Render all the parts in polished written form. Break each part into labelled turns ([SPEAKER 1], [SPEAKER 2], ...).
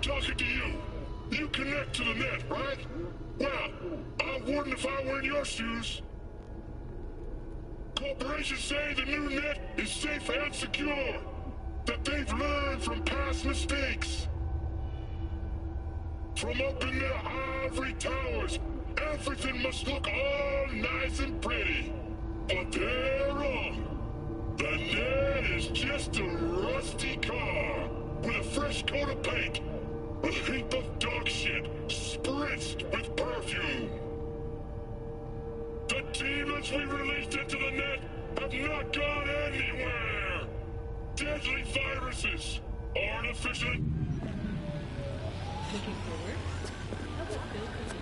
[SPEAKER 1] talking to you. You connect to the net, right? Well, I wouldn't if I were in your shoes. Corporations say the new net is safe and secure. That they've learned from past mistakes. From up in their ivory towers, everything must look all nice and pretty. But they're wrong. The net is just a rusty car with a fresh coat of paint. A heap of dog shit spritzed with perfume. The demons we released into the net have not gone anywhere. Deadly viruses, artificially...
[SPEAKER 2] Looking forward? How about Bill Clinton?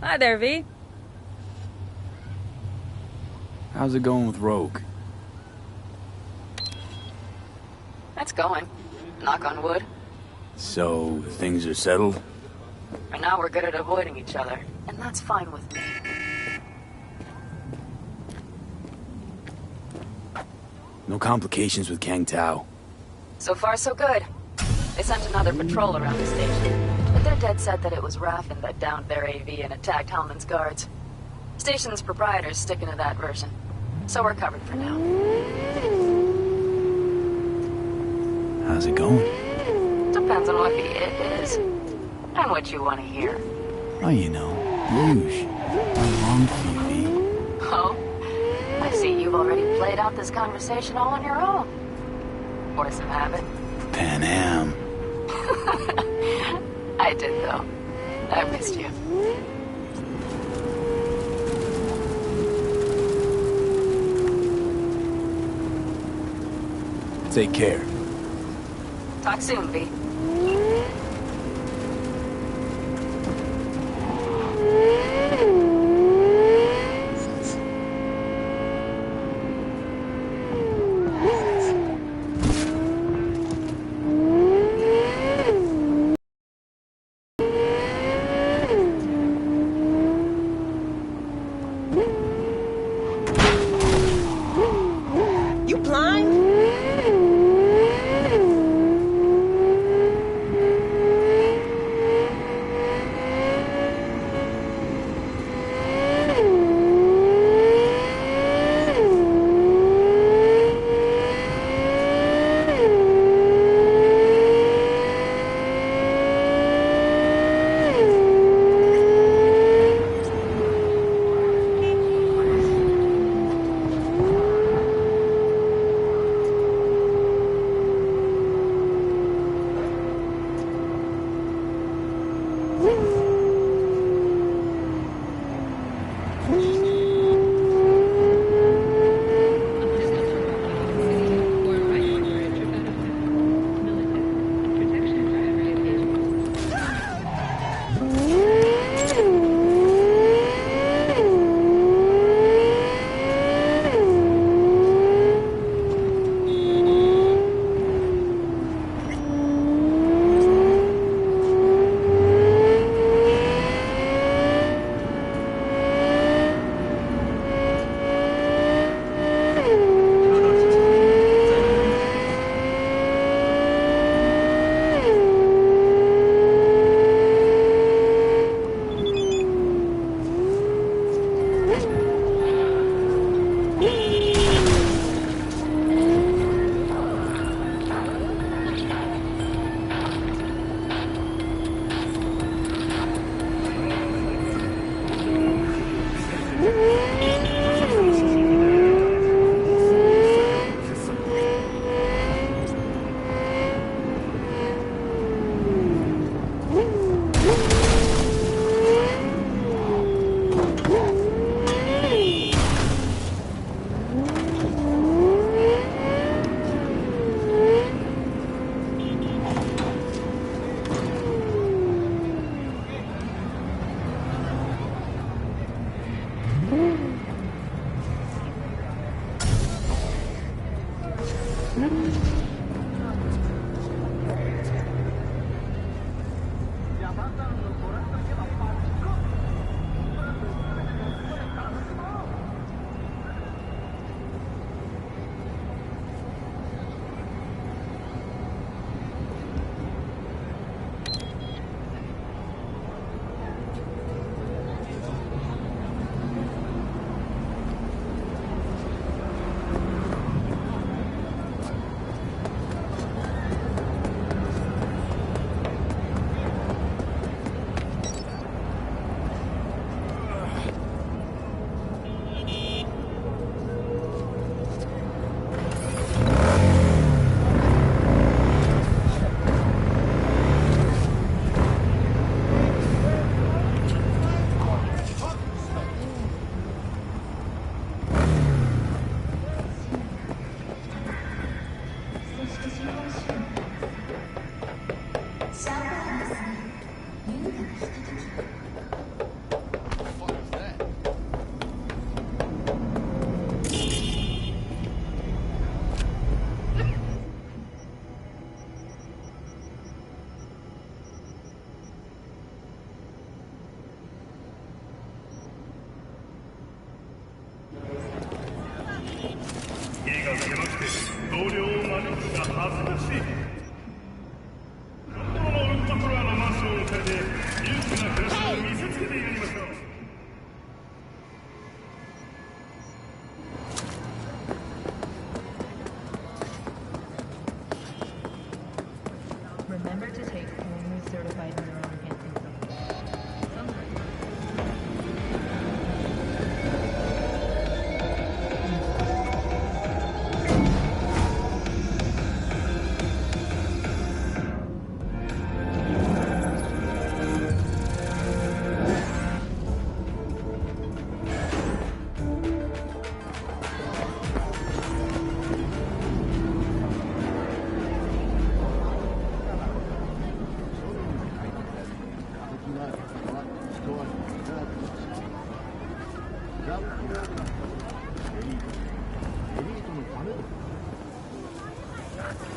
[SPEAKER 3] Hi there, V.
[SPEAKER 4] How's it going with Rogue?
[SPEAKER 3] It's going. Knock on wood.
[SPEAKER 4] So, things are settled?
[SPEAKER 3] For now, we're good at avoiding each other, and that's fine with me.
[SPEAKER 4] No complications with Kang Tao?
[SPEAKER 3] So far, so good. They sent another patrol around the station, but they're dead set that it was Raffen that downed their AV and attacked Hellman's guards. Station's proprietor's sticking to that version, so we're covered for now.
[SPEAKER 4] How's it going?
[SPEAKER 3] Depends on what the it is, and what you want to hear.
[SPEAKER 4] Oh, you know, Rouge. I'm wrong for you, V.
[SPEAKER 3] Oh? I see you've already played out this conversation all on your own. Force of habit.
[SPEAKER 4] Pan Am.
[SPEAKER 3] I did, though. I missed you.
[SPEAKER 4] Take care.
[SPEAKER 3] Talk soon, V.
[SPEAKER 5] You blind?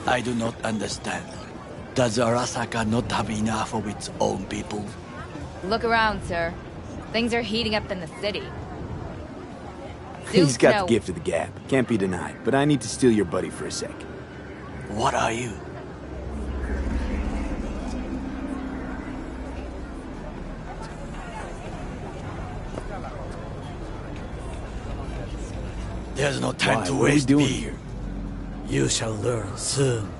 [SPEAKER 4] I do not understand. Does Arasaka not have enough of its own people?
[SPEAKER 5] Look around, sir. Things are heating up in the city.
[SPEAKER 6] He's got
[SPEAKER 5] no.
[SPEAKER 6] the gift of the gab. Can't be denied. But I need to steal your buddy for a sec.
[SPEAKER 4] What are you? There's no time to
[SPEAKER 6] What are we
[SPEAKER 4] waste
[SPEAKER 6] doing
[SPEAKER 4] B.
[SPEAKER 6] here?
[SPEAKER 4] You shall learn soon.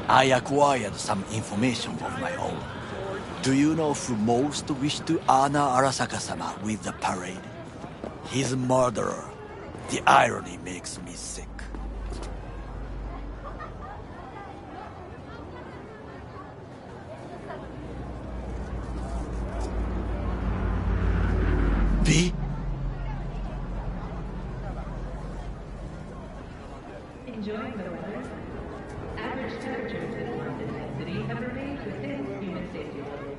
[SPEAKER 4] I acquired some information of my own. Do you know who most wished to honor Arasaka-sama with the parade? His murderer. The irony makes me sick. B?
[SPEAKER 2] Enjoying the weather? Average temperatures this month in Nightcity have remained within human safety levels.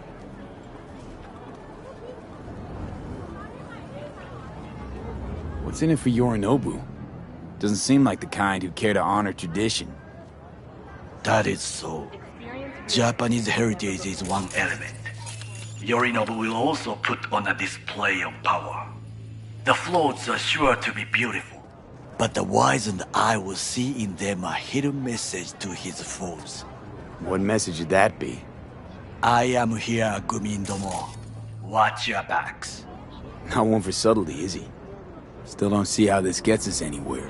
[SPEAKER 6] What's in it for Yorinobu? Doesn't seem like the kind who'd care to honor tradition.
[SPEAKER 4] That is so. Japanese heritage is one element. Yorinobu will also put on a display of power. The floats are sure to be beautiful, but the wizened eye will see in them a hidden message to his foes.
[SPEAKER 6] What message would that be?
[SPEAKER 4] I am here, Gumindomo. Watch your backs.
[SPEAKER 6] Not one for subtlety, is he? Still don't see how this gets us anywhere.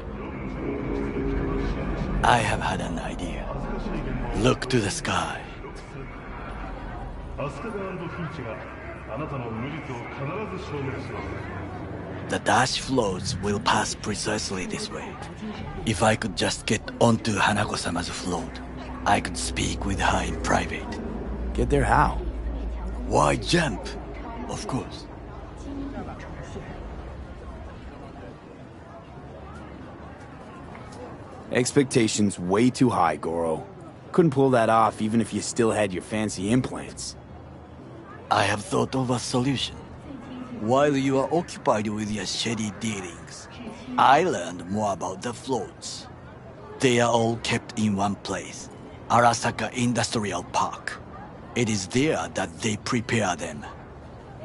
[SPEAKER 4] I have had an idea. Look to the sky. The dash floats will pass precisely this way. If I could just get onto Hanako-sama's float, I could speak with her in private.
[SPEAKER 6] Get there how?
[SPEAKER 4] Why jump? Of course.
[SPEAKER 6] Expectations way too high, Goro. Couldn't pull that off even if you still had your fancy implants.
[SPEAKER 4] I have thought of a solution. While you are occupied with your shady dealings, I learned more about the floats. They are all kept in one place, Arasaka Industrial Park. It is there that they prepare them.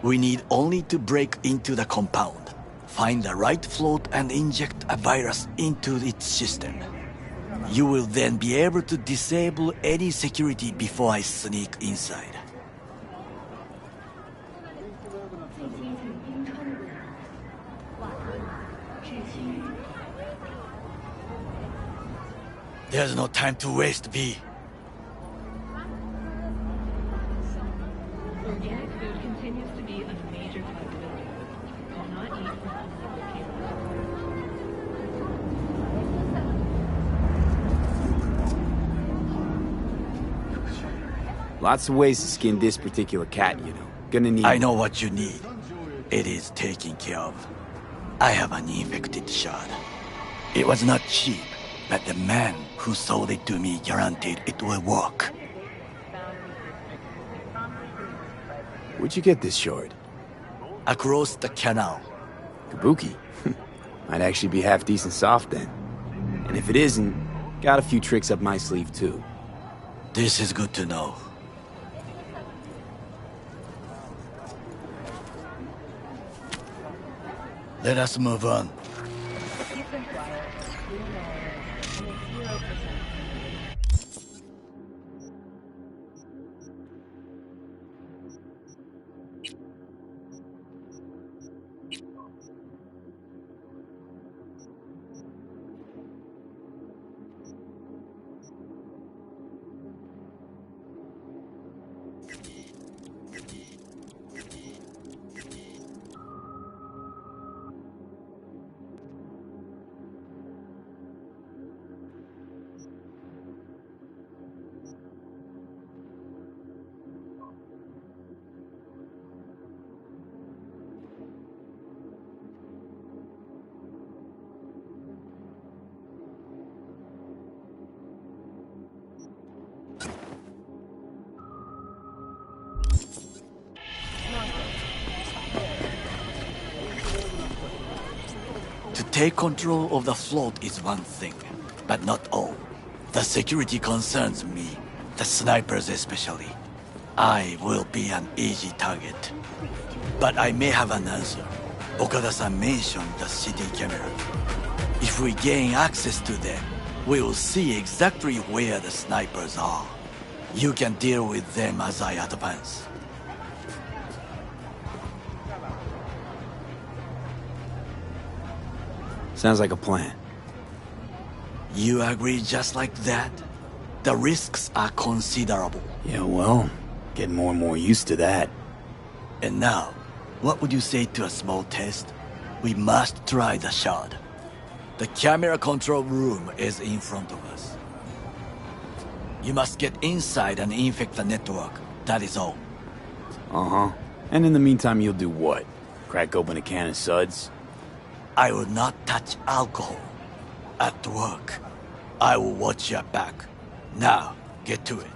[SPEAKER 4] We need only to break into the compound, find the right float and inject a virus into its system. You will then be able to disable any security before I sneak inside. There's no time to waste, B.
[SPEAKER 2] Organic food continues to be a major possibility. Do not eat from unlabeled
[SPEAKER 6] Lots of ways to skin this particular cat, you know. Gonna need...
[SPEAKER 4] I know what you need. It is taken care of. I have an infected shard. It was not cheap, but the man who sold it to me guaranteed it will work.
[SPEAKER 6] Where'd you get this shard?
[SPEAKER 4] Across the canal.
[SPEAKER 6] Kabuki? Might actually be half decent soft then. And if it isn't, got a few tricks up my sleeve too.
[SPEAKER 4] This is good to know. Let us move on. take control of the float is one thing, but not all. The security concerns me, the snipers especially. I will be an easy target. But I may have an answer. Okada-san mentioned the city cameras. If we gain access to them, we will see exactly where the snipers are. You can deal with them as I advance.
[SPEAKER 6] Sounds like a plan.
[SPEAKER 4] You agree just like that? The risks are considerable.
[SPEAKER 6] Yeah, well, getting more and more used to that.
[SPEAKER 4] And now, what would you say to a small test? We must try the shard. The camera control room is in front of us. You must get inside and infect the network. That is all.
[SPEAKER 6] Uh-huh. And in the meantime, you'll do what? Crack open a can of suds?
[SPEAKER 4] I will not touch alcohol. At work, I will watch your back. Now, get to it.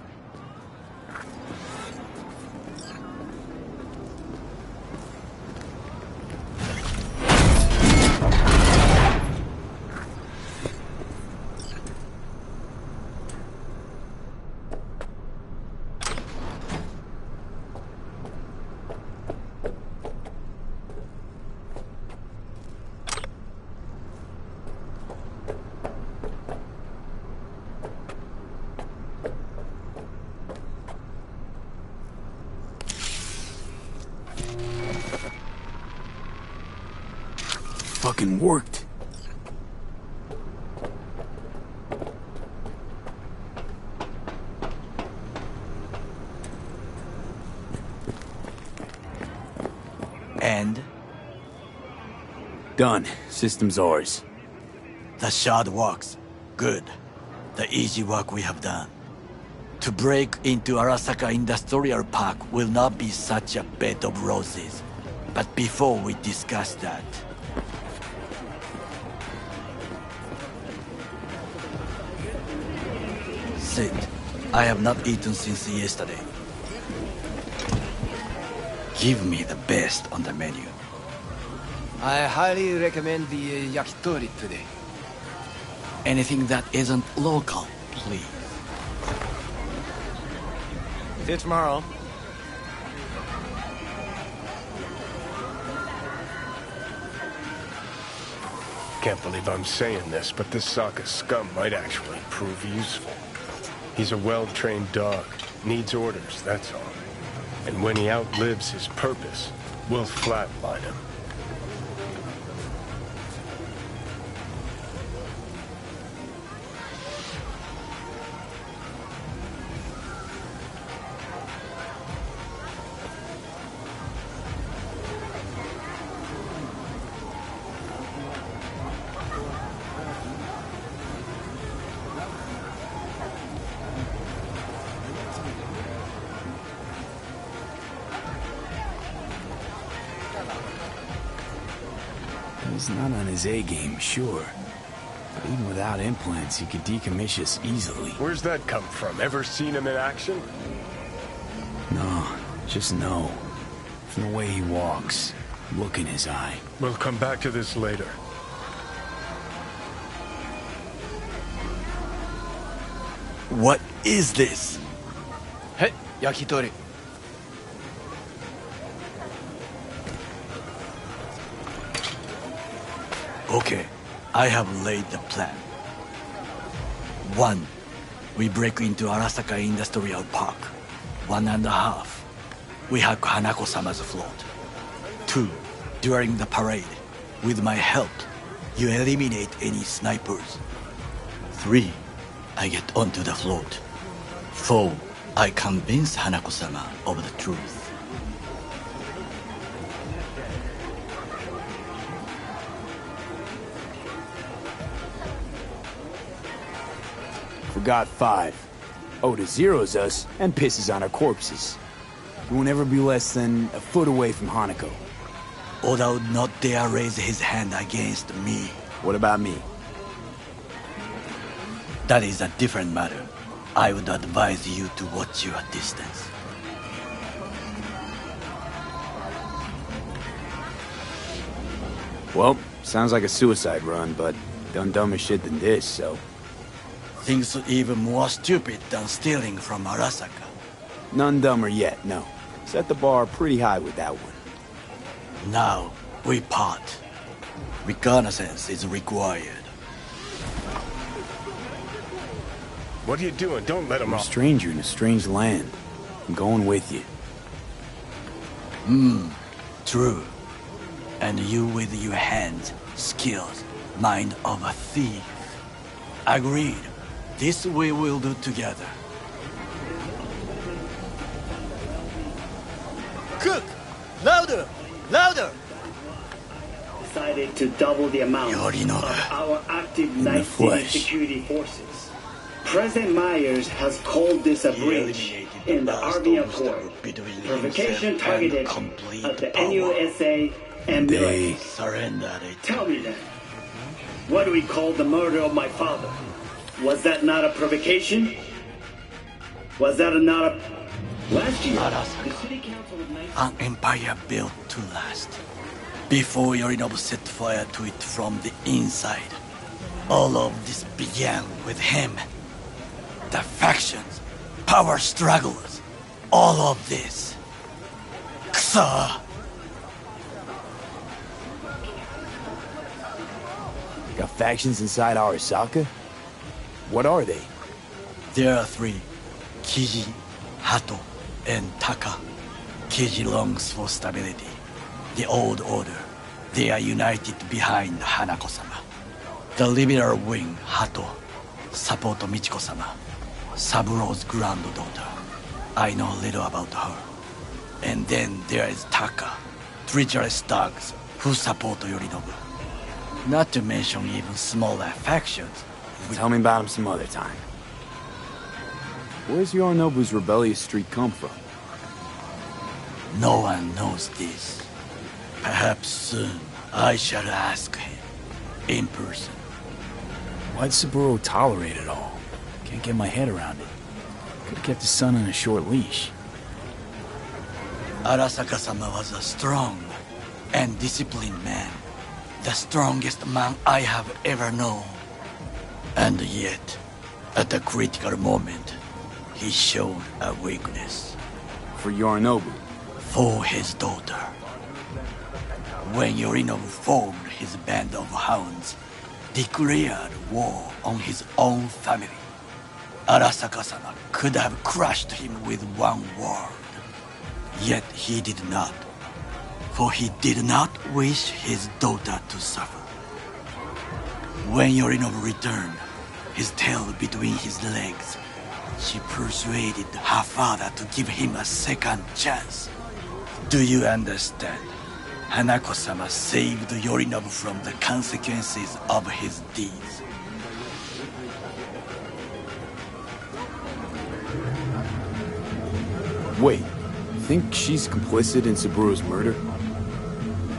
[SPEAKER 6] Fucking worked.
[SPEAKER 4] And?
[SPEAKER 6] Done. System's ours.
[SPEAKER 4] The shard works. Good. The easy work we have done. To break into Arasaka Industrial Park will not be such a bed of roses. But before we discuss that... Sit. I have not eaten since yesterday. Give me the best on the menu.
[SPEAKER 7] I highly recommend the yakitori today.
[SPEAKER 4] Anything that isn't local, please.
[SPEAKER 7] See you tomorrow.
[SPEAKER 8] Can't believe I'm saying this, but this Sokka scum might actually prove useful. He's a well-trained dog. Needs orders, that's all. And when he outlives his purpose, we'll flatline him.
[SPEAKER 6] He's not on his A-game, sure. But even without implants, he could decommission us easily.
[SPEAKER 8] Where's that come from? Ever seen him in action?
[SPEAKER 6] No, just no. From the way he walks, look in his eye.
[SPEAKER 8] We'll come back to this later.
[SPEAKER 4] What is this?
[SPEAKER 7] Hey, yakitori.
[SPEAKER 4] Okay, I have laid the plan. 1. We break into Arasaka Industrial Park. 1.5. We hack Hanako-sama's float. 2. During the parade, with my help, you eliminate any snipers. 3. I get onto the float. 4. I convince Hanako-sama of the truth.
[SPEAKER 6] Forgot 5. Oda zeroes us and pisses on our corpses. We won't ever be less than a foot away from Hanako.
[SPEAKER 4] Oda would not dare raise his hand against me.
[SPEAKER 6] What about me?
[SPEAKER 4] That is a different matter. I would advise you to watch your distance.
[SPEAKER 6] Well, Sounds like a suicide run, but done dumber shit than this, so...
[SPEAKER 4] Things even more stupid than stealing from Arasaka.
[SPEAKER 6] None dumber yet, no. Set the bar pretty high with that one.
[SPEAKER 4] Now, we part. Reconnaissance is required.
[SPEAKER 8] What are you doing? Don't let him
[SPEAKER 6] I'm a
[SPEAKER 8] off.
[SPEAKER 6] stranger in a strange land. I'm going with you.
[SPEAKER 4] True. And you with your hands, skills, mind of a thief. Agreed. This we will do together. Cook! Louder! Louder!
[SPEAKER 9] Decided to double the amount
[SPEAKER 4] Yorinobu.
[SPEAKER 9] of our active
[SPEAKER 6] the
[SPEAKER 9] Night City
[SPEAKER 6] flesh.
[SPEAKER 9] security forces. President Myers has called this a breach in the Army Accord. Provocation targeted at the NUSA and military.
[SPEAKER 4] Surrender it.
[SPEAKER 9] Tell me then, what do we call the murder of my father? Was that not a provocation? Was that not a... Last year,
[SPEAKER 4] Arasaka.
[SPEAKER 9] the city council of Night
[SPEAKER 4] An empire built to last. Before Yorinobu set fire to it from the inside. All of this began with him. The factions, power struggles, all of this. Kusa!
[SPEAKER 6] Got factions inside Arasaka? What are they?
[SPEAKER 4] There are three. Kiji, Hato, and Taka. Kiji longs for stability. The old order. They are united behind Hanako-sama. The liberal wing, Hato, support Michiko-sama, Saburo's granddaughter. I know little about her. And then there is Taka, treacherous thugs who support Yorinobu. Not to mention even smaller factions.
[SPEAKER 6] Tell me about him some other time. Where's Yorinobu's rebellious streak come from?
[SPEAKER 4] No one knows this. Perhaps soon I shall ask him in person.
[SPEAKER 10] Why'd Saburo tolerate it all? Can't get my head around it. Could've kept his son on a short leash.
[SPEAKER 4] Arasaka-sama was a strong and disciplined man. The strongest man I have ever known. And yet, at a critical moment, he showed a weakness.
[SPEAKER 6] For Yorinobu.
[SPEAKER 4] For his daughter. When Yorinobu formed his band of hounds, declared war on his own family, Arasaka-sama could have crushed him with one word. Yet he did not, for he did not wish his daughter to suffer. When Yorinobu returned, his tail between his legs, she persuaded her father to give him a second chance. Do you understand? Hanako-sama saved Yorinobu from the consequences of his deeds.
[SPEAKER 6] Wait, think she's complicit in Saburo's murder?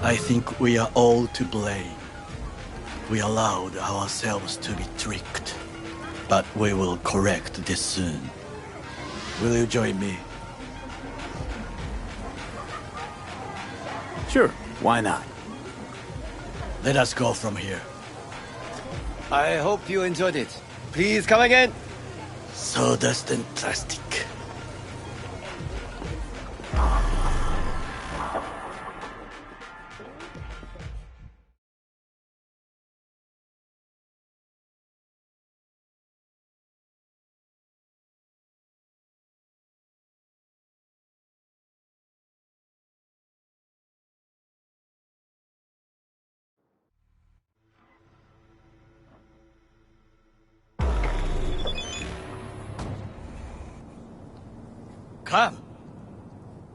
[SPEAKER 4] I think we are all to blame. We allowed ourselves to be tricked. But we will correct this soon. Will you join me?
[SPEAKER 6] Sure, why not?
[SPEAKER 4] Let us go from here.
[SPEAKER 7] I hope you enjoyed it. Please come again.
[SPEAKER 4] Sawdust and plastic. Come.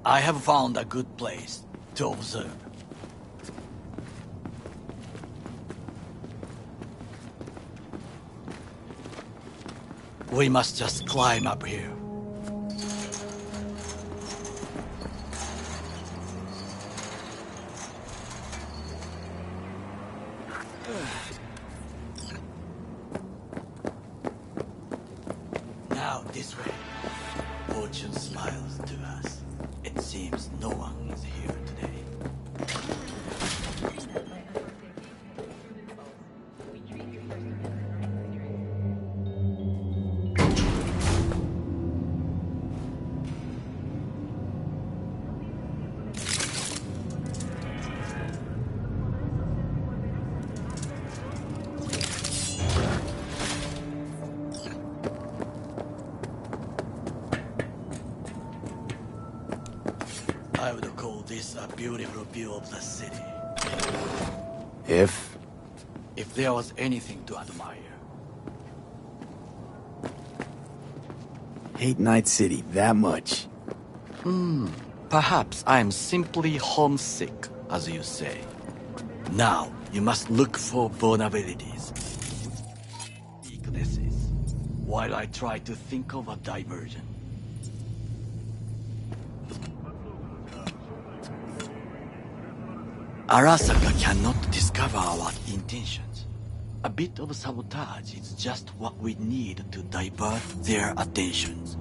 [SPEAKER 4] I have found a good place to observe. We must just climb up here. Now this way. Fortune smiles to us. It seems no one is here today. I would call this a beautiful view of the city.
[SPEAKER 6] If
[SPEAKER 4] there was anything to admire.
[SPEAKER 6] hate Night City that much.
[SPEAKER 4] Perhaps I'm simply homesick, as you say. Now, you must look for vulnerabilities, weaknesses, while I try to think of a diversion. Arasaka cannot discover our intentions. A bit of sabotage is just what we need to divert their attentions.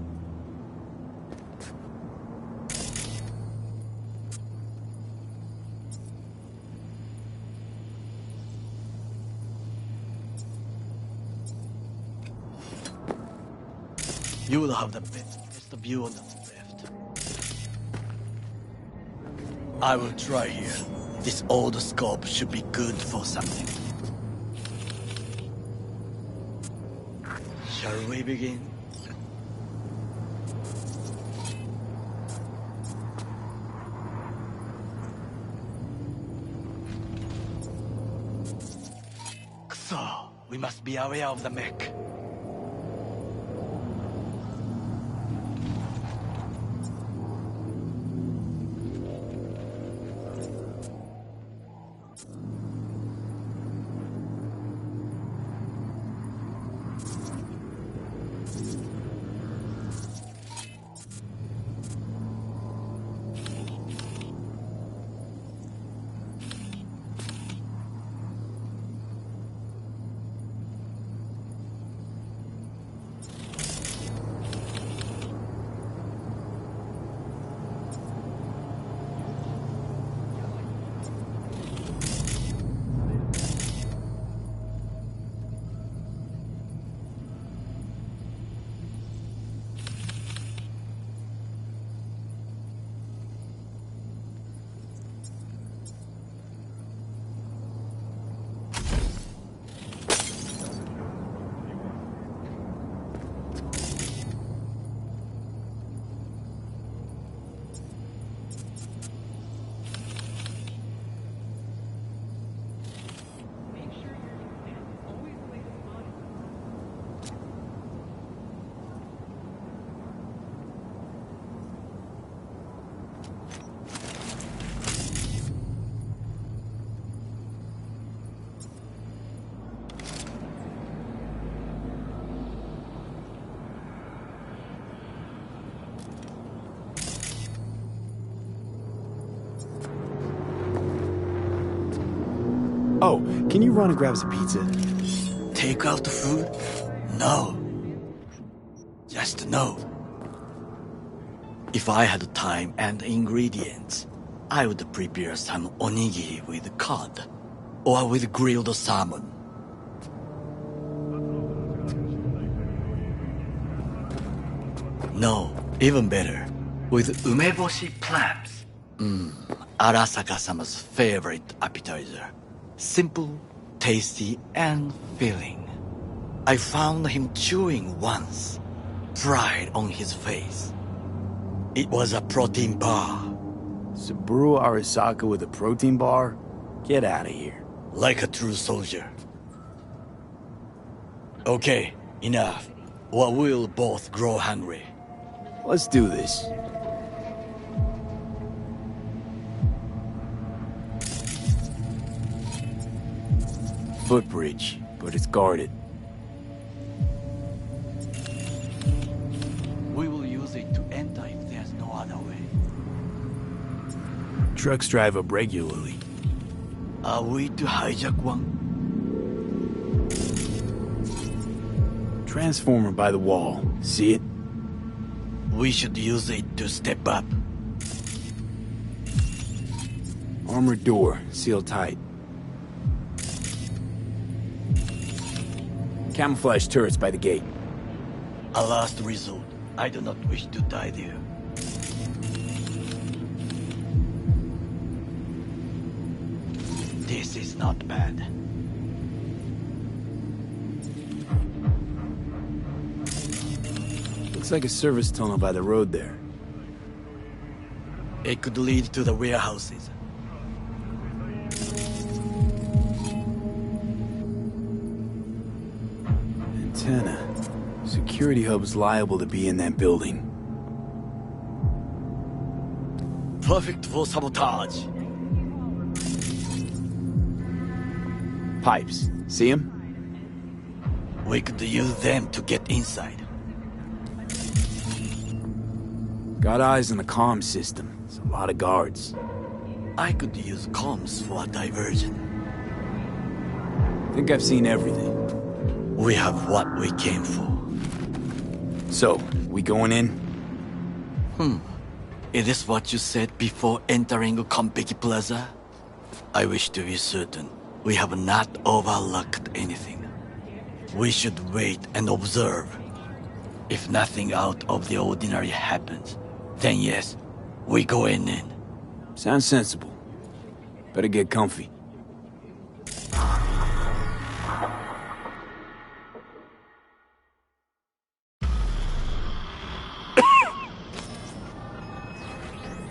[SPEAKER 4] You will have the best view on the left. I will try here. This old scope should be good for something. Shall we begin? So, we must be aware of the mech.
[SPEAKER 6] Oh, can you run and grab some pizza?
[SPEAKER 4] Take out the food? No. Just no. If I had time and ingredients, I would prepare some onigiri with cod, or with grilled salmon. No, even better, with umeboshi clams. Arasaka-sama's favorite appetizer. Simple, tasty, and filling. I found him chewing once, pride on his face. It was a protein bar.
[SPEAKER 6] Saburo Arasaka with a protein bar? Get out of here.
[SPEAKER 4] Like a true soldier. Okay, enough, or we'll both grow hungry.
[SPEAKER 6] Let's do this. Footbridge, but it's guarded.
[SPEAKER 4] We will use it to enter if there's no other way.
[SPEAKER 6] Trucks drive up regularly.
[SPEAKER 4] Are we to hijack one?
[SPEAKER 6] Transformer by the wall. See it?
[SPEAKER 4] We should use it to step up.
[SPEAKER 6] Armored door, sealed tight. Camouflage turrets by the gate.
[SPEAKER 4] A last resort. I do not wish to die there. This is not bad.
[SPEAKER 6] Looks like a service tunnel by the road there.
[SPEAKER 4] It could lead to the warehouses.
[SPEAKER 6] Antenna. Security hub's liable to be in that building.
[SPEAKER 4] Perfect for sabotage.
[SPEAKER 6] Pipes. See them?
[SPEAKER 4] We could use them to get inside.
[SPEAKER 6] Got eyes on the comm system. It's a lot of guards.
[SPEAKER 4] I could use comms for a diversion.
[SPEAKER 6] Think I've seen everything.
[SPEAKER 4] We have what we came for.
[SPEAKER 6] So, we going in?
[SPEAKER 4] Is this what you said before entering Konpeki Plaza? I wish to be certain we have not overlooked anything. We should wait and observe. If nothing out of the ordinary happens, then yes, we go in.
[SPEAKER 6] Sounds sensible. Better get comfy.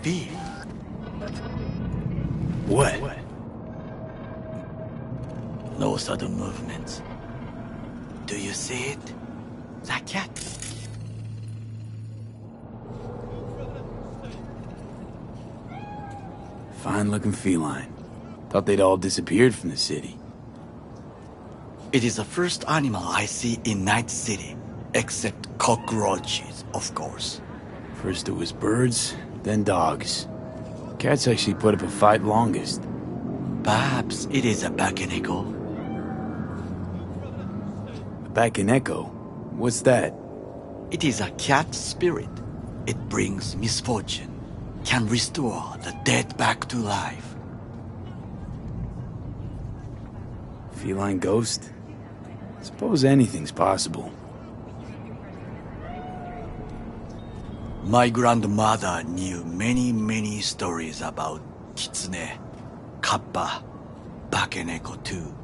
[SPEAKER 4] V.
[SPEAKER 6] What?
[SPEAKER 4] No sudden movements. Do you see it? That cat?
[SPEAKER 6] Fine-looking feline. Thought they'd all disappeared from the city.
[SPEAKER 4] It is the first animal I see in Nightcity, except cockroaches, of course.
[SPEAKER 6] First it was birds, then dogs. Cats actually put up a fight longest.
[SPEAKER 4] Perhaps it is a Bakeneko.
[SPEAKER 6] A Bakeneko? What's that?
[SPEAKER 4] It is a cat spirit. It brings misfortune, can restore the dead back to life.
[SPEAKER 6] Feline ghost? Suppose anything's possible.
[SPEAKER 4] My grandmother knew many stories about Kitsune, Kappa, Bakeneko too.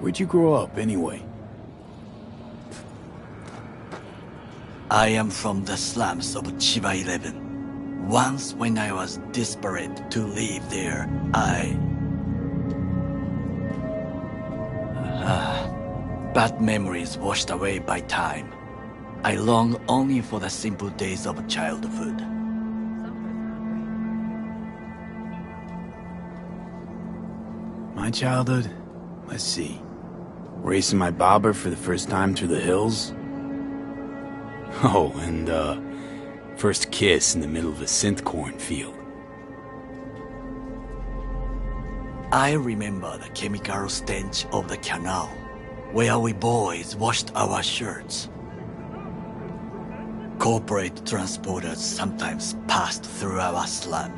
[SPEAKER 6] Where'd you grow up, anyway?
[SPEAKER 4] I am from the slums of Chiba 11. Once when I was desperate to live there, bad memories washed away by time. I long only for the simple days of childhood.
[SPEAKER 6] My childhood? Let's see. Racing my bobber for the first time through the hills? Oh, and, first kiss in the middle of a synth cornfield.
[SPEAKER 4] I remember the chemical stench of the canal, where we boys washed our shirts. Corporate transporters sometimes passed through our slum,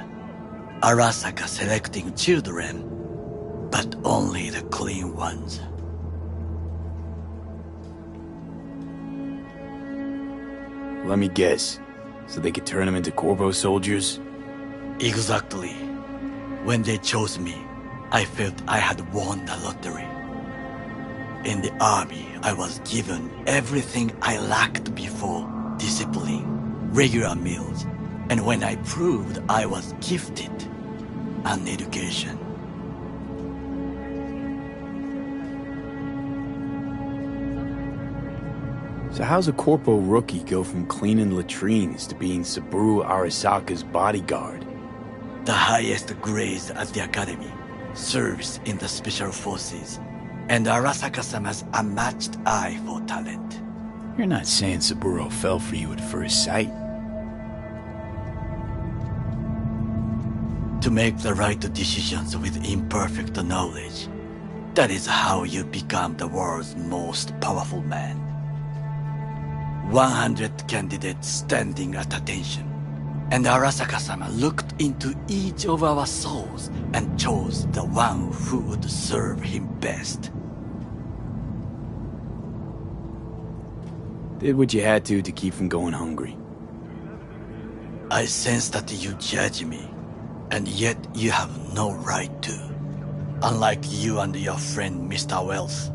[SPEAKER 4] Arasaka selecting children, but only the clean ones.
[SPEAKER 6] Let me guess. So they could turn them into Corpo soldiers?
[SPEAKER 4] Exactly. When they chose me, I felt I had won the lottery. In the army, I was given everything I lacked before: discipline, regular meals, and when I proved I was gifted, an education.
[SPEAKER 6] So how's a Corpo rookie go from cleaning latrines to being Saburo Arasaka's bodyguard?
[SPEAKER 4] The highest grades at the academy, serves in the special forces, and Arasaka-sama's unmatched eye for talent.
[SPEAKER 6] You're not saying Saburo fell for you at first sight?
[SPEAKER 4] To make the right decisions with imperfect knowledge, that is how you become the world's most powerful man. 100 candidates standing at attention, and Arasaka-sama looked into each of our souls and chose the one who would serve him best.
[SPEAKER 6] Did what you had to keep from going hungry.
[SPEAKER 4] I sense that you judge me, and yet you have no right to. Unlike you and your friend Mr. Wells,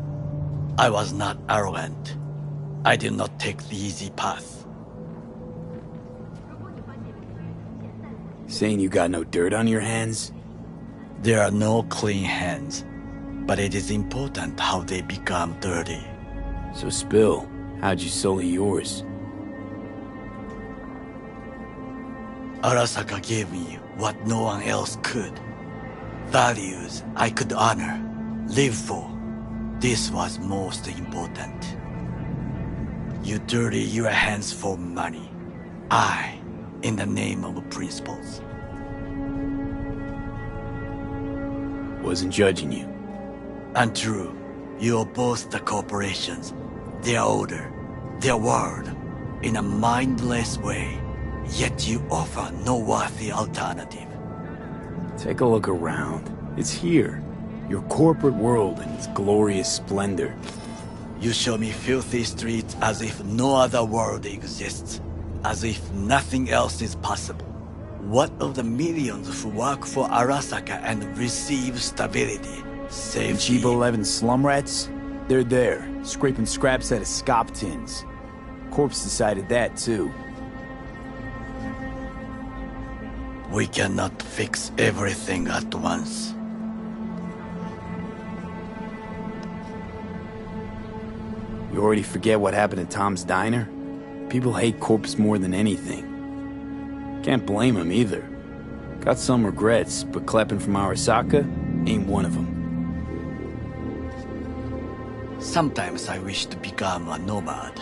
[SPEAKER 4] I was not arrogant. I did not take the easy path.
[SPEAKER 6] Saying you got no dirt on your hands?
[SPEAKER 4] There are no clean hands, but it is important how they become dirty.
[SPEAKER 6] So spill, how'd you sully yours?
[SPEAKER 4] Arasaka gave me what no one else could. Values I could honor, live for. This was most important. You dirty your hands for money. I, in the name of principles.
[SPEAKER 6] Wasn't judging you.
[SPEAKER 4] Untrue. You oppose the corporations, their order, their world, in a mindless way. Yet you offer no worthy alternative.
[SPEAKER 6] Take a look around. It's here. Your corporate world in its glorious splendor.
[SPEAKER 4] You show me filthy streets as if no other world exists. As if nothing else is possible. What of the millions who work for Arasaka and receive stability, safety?
[SPEAKER 6] Cheap 11 slum rats? They're there, scraping scraps out of scop tins. Corpse decided that too.
[SPEAKER 4] We cannot fix everything at once.
[SPEAKER 6] You already forget what happened at Tom's Diner? People hate Corpse more than anything. Can't blame him either. Got some regrets, but clapping from Arasaka ain't one of them.
[SPEAKER 4] Sometimes I wish to become a nomad.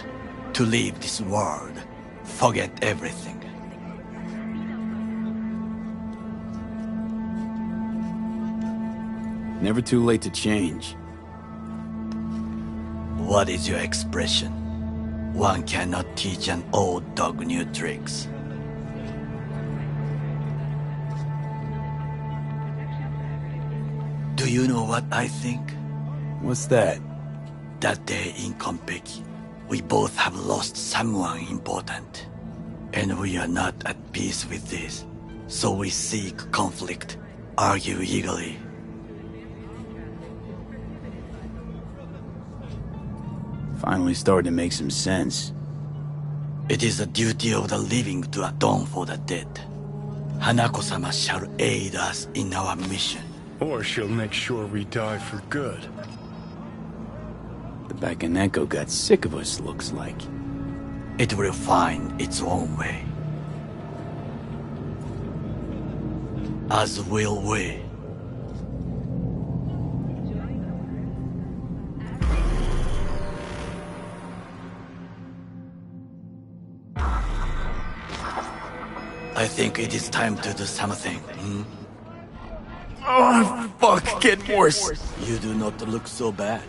[SPEAKER 4] To leave this world. Forget everything.
[SPEAKER 6] Never too late to change.
[SPEAKER 4] What is your expression? One cannot teach an old dog new tricks. Do you know what I think?
[SPEAKER 6] What's that?
[SPEAKER 4] That day in Konpeki, we both have lost someone important. And we are not at peace with this. So we seek conflict, argue eagerly.
[SPEAKER 6] Finally starting to make some sense.
[SPEAKER 4] It is the duty of the living to atone for the dead. Hanako-sama shall aid us in our mission.
[SPEAKER 8] Or she'll make sure we die for good.
[SPEAKER 6] The Bakaneko got sick of us, looks like.
[SPEAKER 4] It will find its own way. As will we. I think it is time to do something.
[SPEAKER 6] Oh, fuck, get worse.
[SPEAKER 4] You do not look so bad.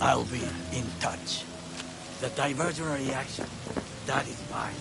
[SPEAKER 4] I'll be in touch. The divergent reaction, that is mine.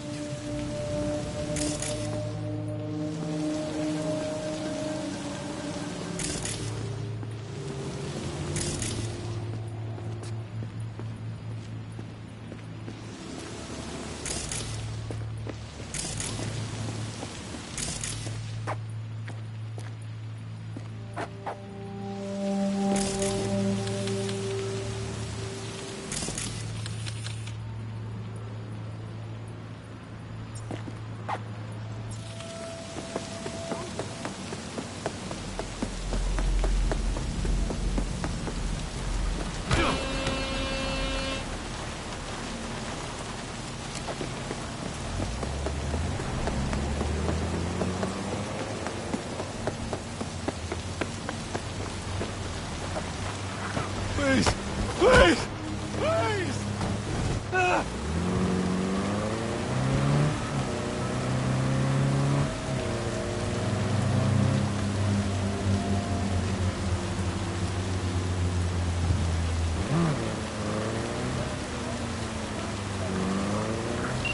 [SPEAKER 1] Please! Please!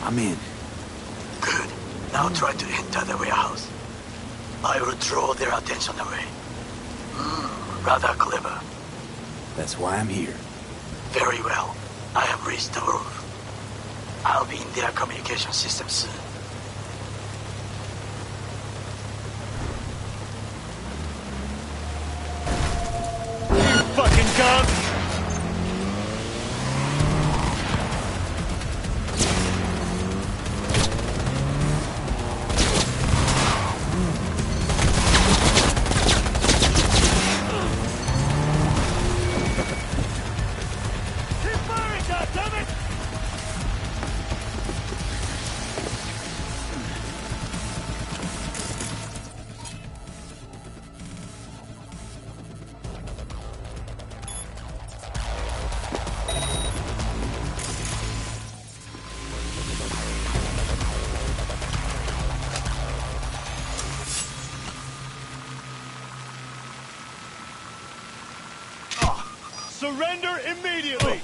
[SPEAKER 10] I'm in.
[SPEAKER 4] Good. Now try to enter the warehouse. I will draw their attention away. Rather clever.
[SPEAKER 10] That's why I'm here.
[SPEAKER 4] Very well. I have reached the roof. I'll be in their communication system soon.
[SPEAKER 1] You fucking cunt! Surrender immediately!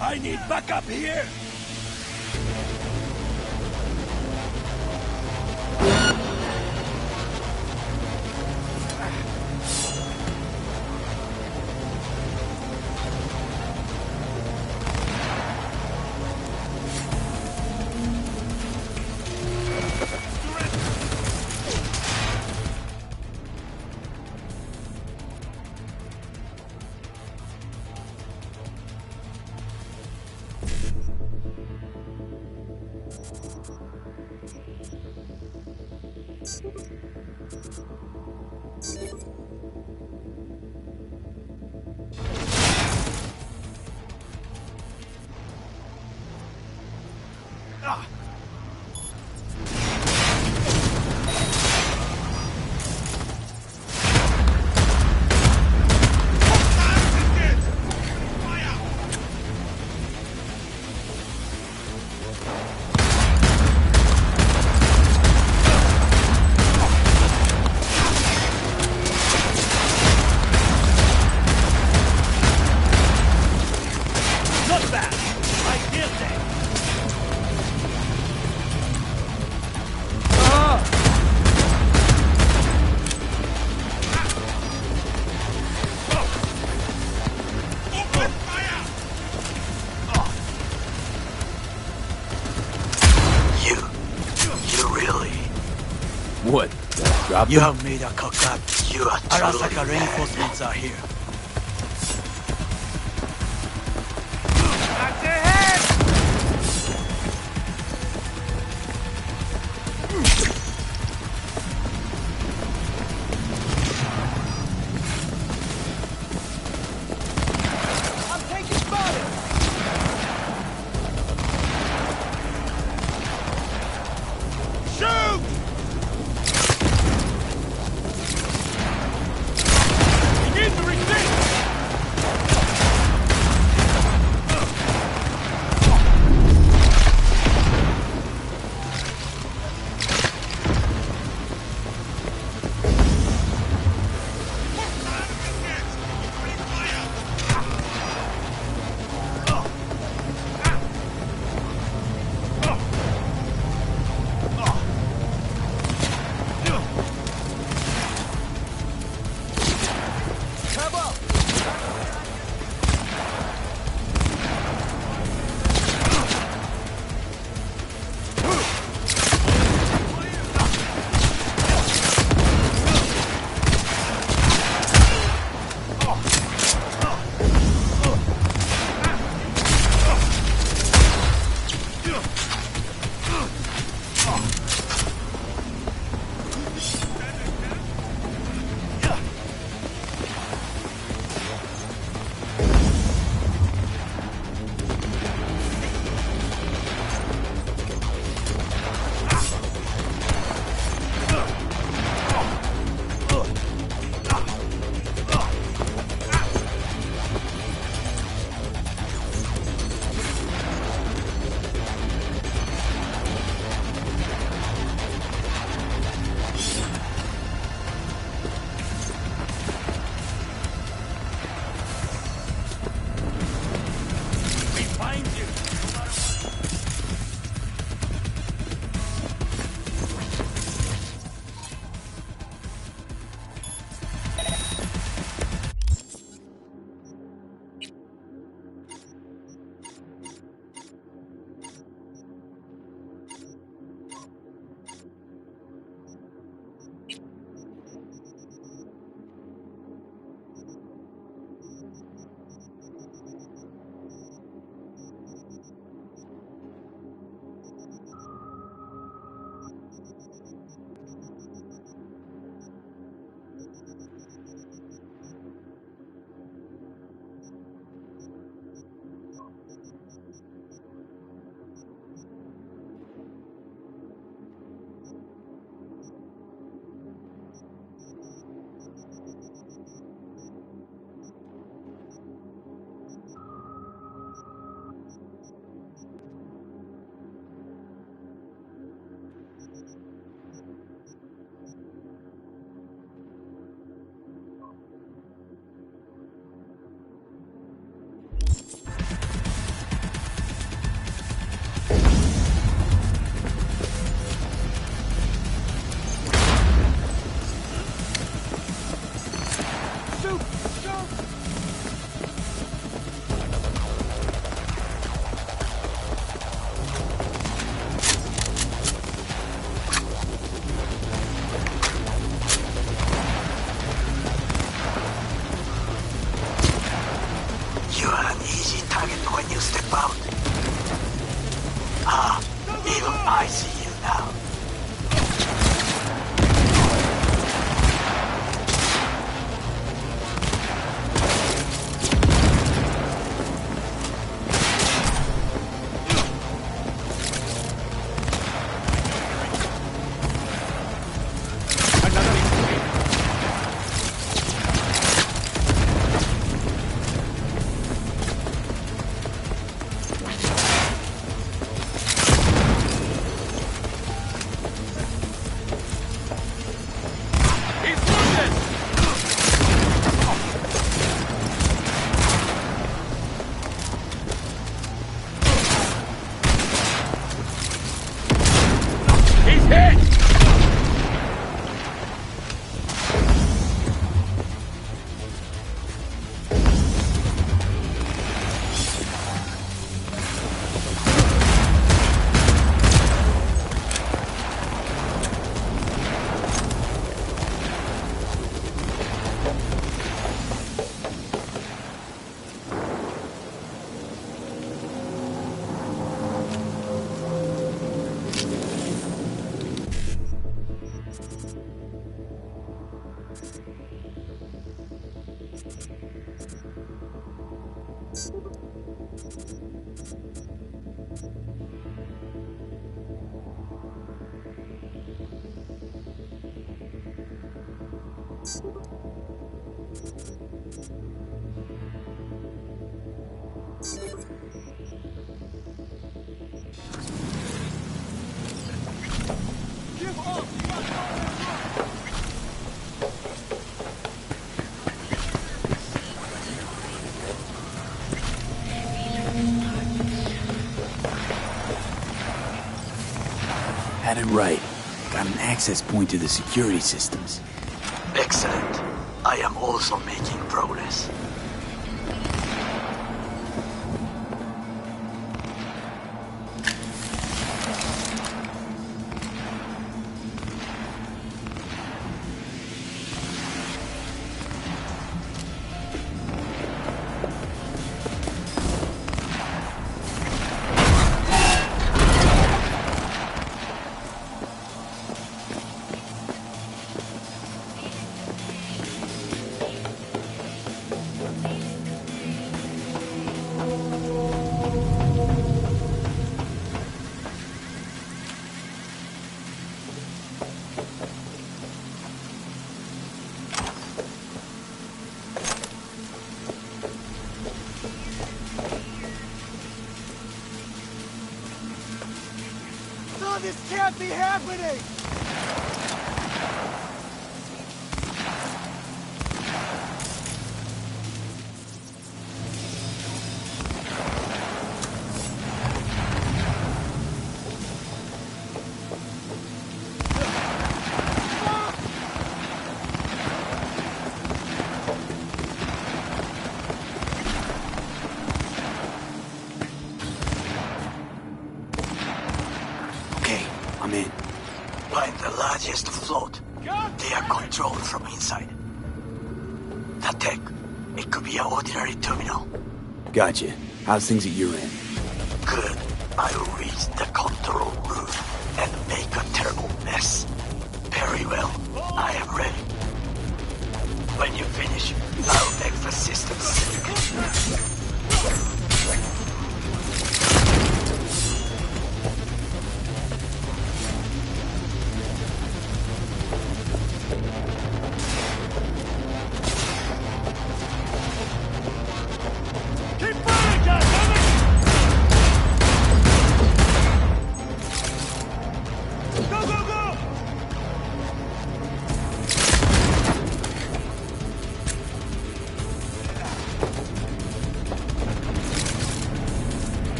[SPEAKER 10] I need backup here!
[SPEAKER 6] What? Drop
[SPEAKER 4] You
[SPEAKER 6] them?
[SPEAKER 4] have made a cock up. You are Arasaka
[SPEAKER 6] totally
[SPEAKER 4] reinforcements are here.
[SPEAKER 1] Begin to receive!
[SPEAKER 10] Had it right. Got an access point to the security systems.
[SPEAKER 4] Excellent. I am also making progress.
[SPEAKER 11] This can't be happening!
[SPEAKER 10] I'm in.
[SPEAKER 4] Find the largest float. They are controlled from inside. The tech. It could be an ordinary terminal.
[SPEAKER 10] Gotcha. How's things at your end?
[SPEAKER 4] Good. I will reach the control room and make a terrible mess. Very well. I am ready. When you finish, I'll make the system sync.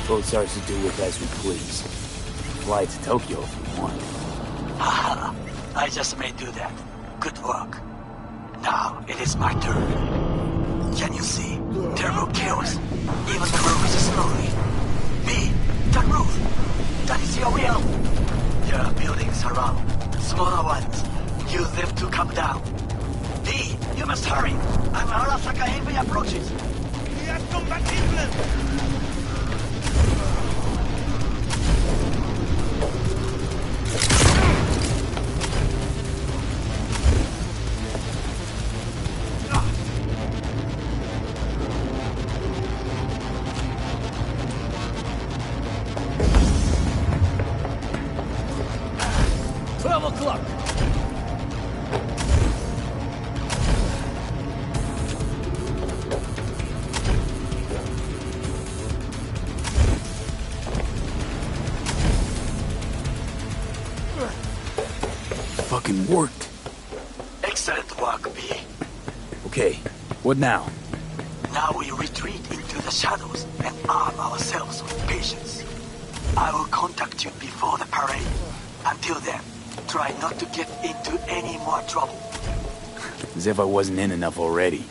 [SPEAKER 10] Boat's ours to do with as we please. Fly to Tokyo if we want.
[SPEAKER 4] Haha, I just may do that. Good work. Now, it is my turn. Can you see? Terrible chaos. Even the roof is slowly. B, that roof! That is your will! There are buildings around. Smaller ones. Use them to come down. B, you must hurry! I'm Arasaka Heavy approaches!
[SPEAKER 11] We are combattibles!
[SPEAKER 10] Fucking worked.
[SPEAKER 4] Excellent work, B.
[SPEAKER 10] Okay, what now?
[SPEAKER 4] Now we retreat into the shadows and arm ourselves with patience. I will contact you before the parade. Until then, try not to get into any more trouble.
[SPEAKER 10] As if I wasn't in enough already.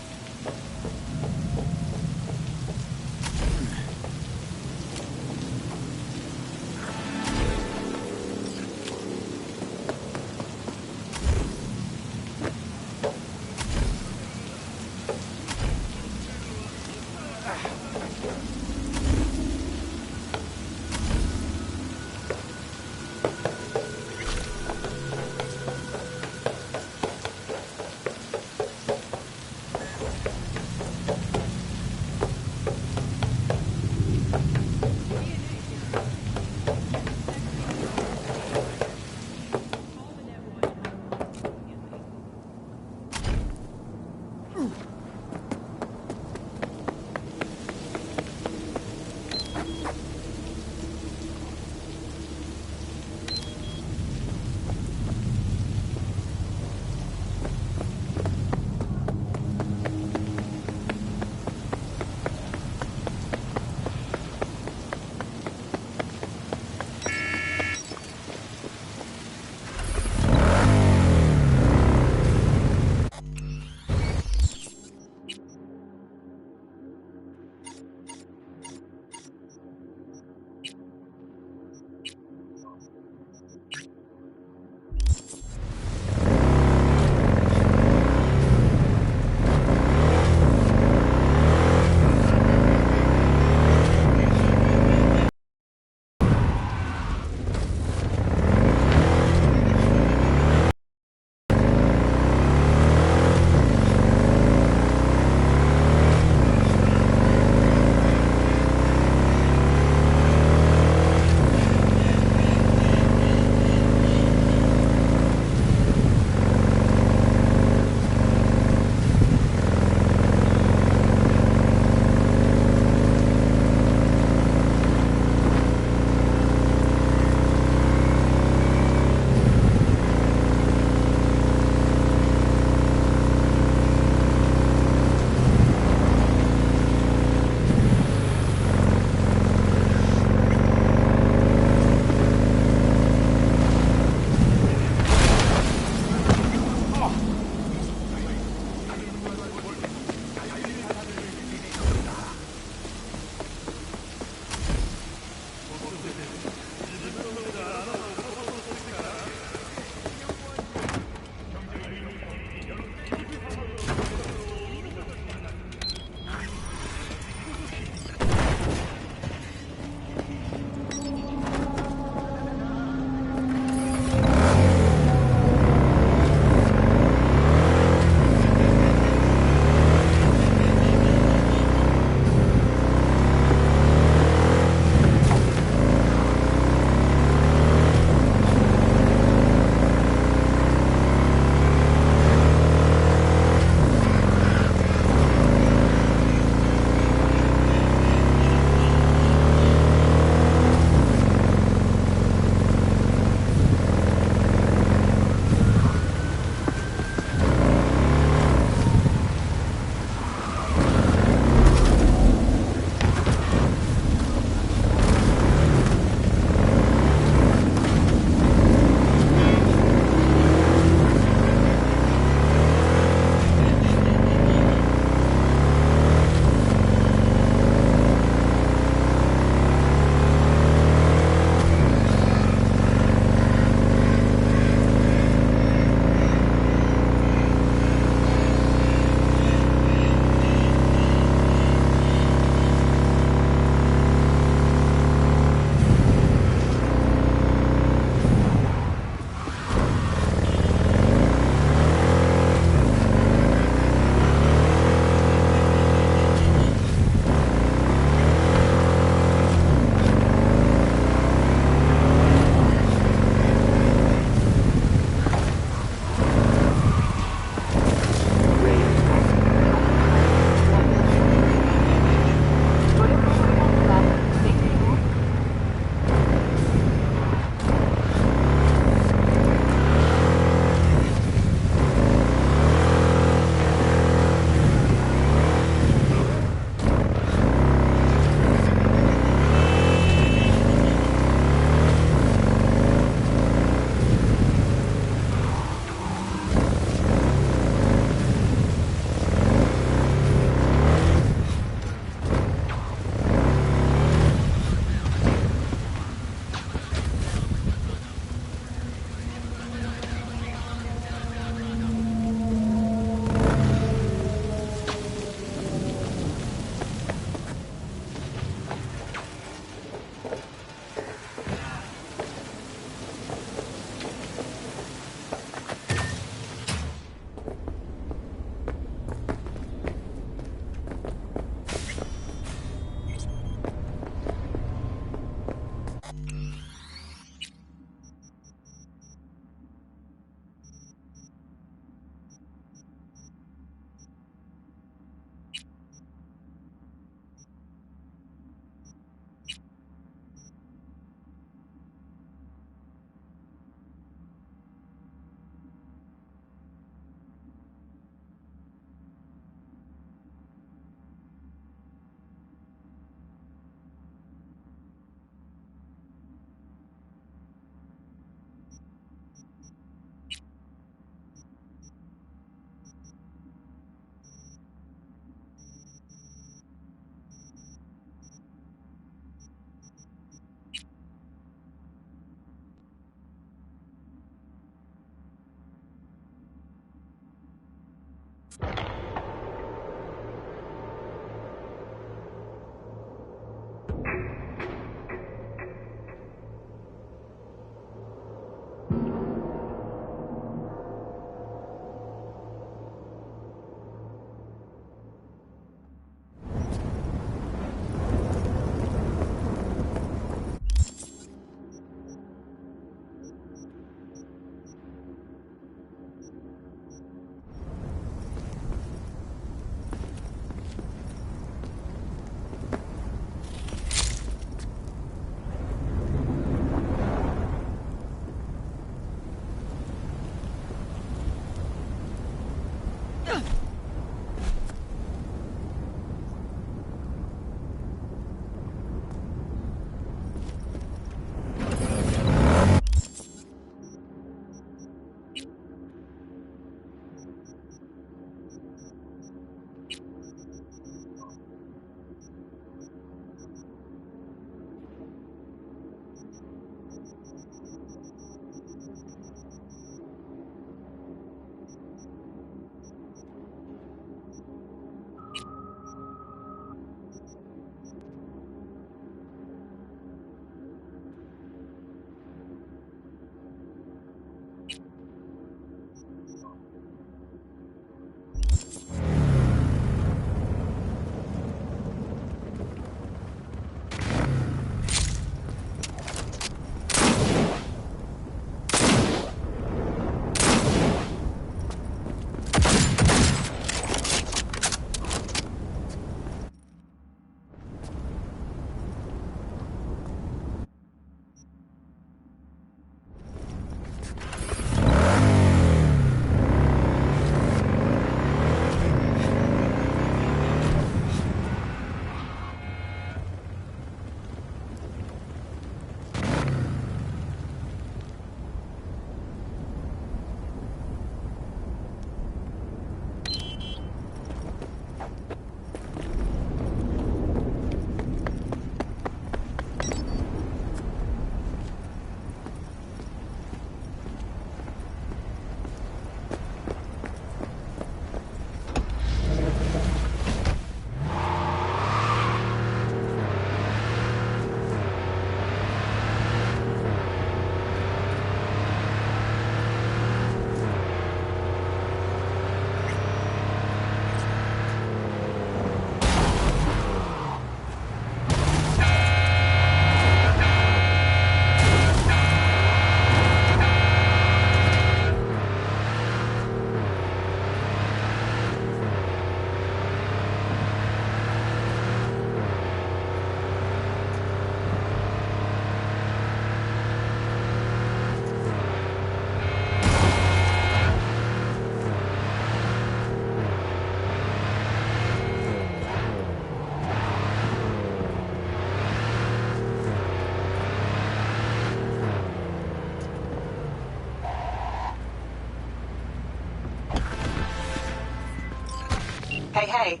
[SPEAKER 12] Hey,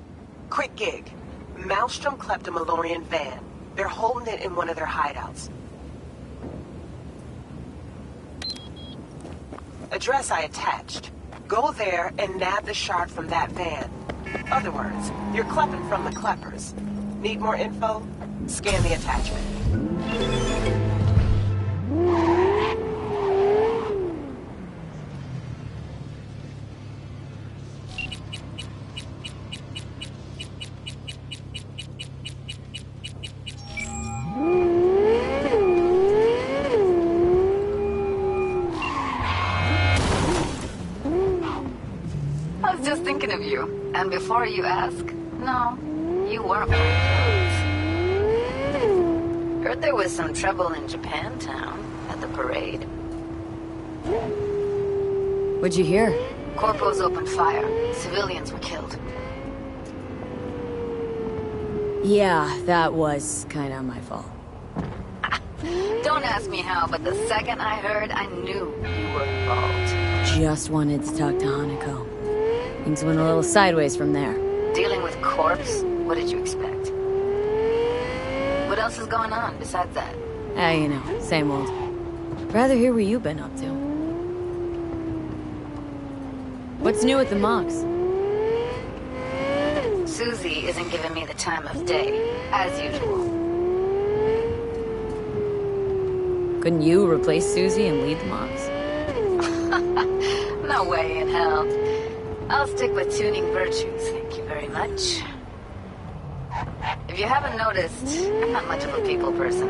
[SPEAKER 12] quick gig. Maelstrom clept a Malorian van. They're holding it in one of their hideouts. Address I attached. Go there and nab the shard from that van. Other words, you're clepping from the Kleppers. Need more info? Scan the attachment.
[SPEAKER 3] I was just thinking of you. And before you ask, no, you weren't wearing clothes. Heard there was some trouble in Japantown at the parade.
[SPEAKER 5] What'd you hear?
[SPEAKER 3] Corpos opened fire. Civilians were killed.
[SPEAKER 5] Yeah, that was kinda my fault.
[SPEAKER 3] Don't ask me how, but the second I heard, I knew you were involved.
[SPEAKER 5] Just wanted to talk to Hanako. Things went a little sideways from there.
[SPEAKER 3] Dealing with corpse? What did you expect? What else is going on besides that?
[SPEAKER 5] You know, same old. Rather hear what you've been up to. What's new with the monks?
[SPEAKER 3] Susie isn't giving me the time of day, as usual.
[SPEAKER 5] Couldn't you replace Susie and lead the mobs?
[SPEAKER 3] No way in hell. I'll stick with tuning virtues, thank you very much. If you haven't noticed, I'm not much of a people person.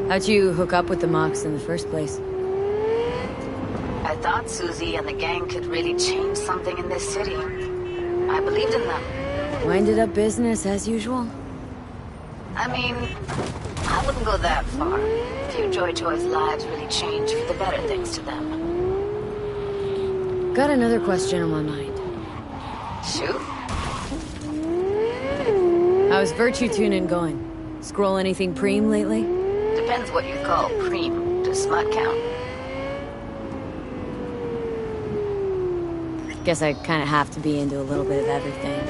[SPEAKER 5] How'd you hook up with the Mox in the first place?
[SPEAKER 3] I thought Susie and the gang could really change something in this city. I believed in them.
[SPEAKER 5] Winded up business as usual?
[SPEAKER 3] I mean, I wouldn't go that far. Few Joy Toys' lives really change for the better thanks to them.
[SPEAKER 5] Got another question on my mind.
[SPEAKER 3] Shoot.
[SPEAKER 5] How's virtue tuning going? Scroll anything preem lately?
[SPEAKER 3] Depends what you call preem. Does smut count?
[SPEAKER 5] Guess I kinda have to be into a little bit of everything.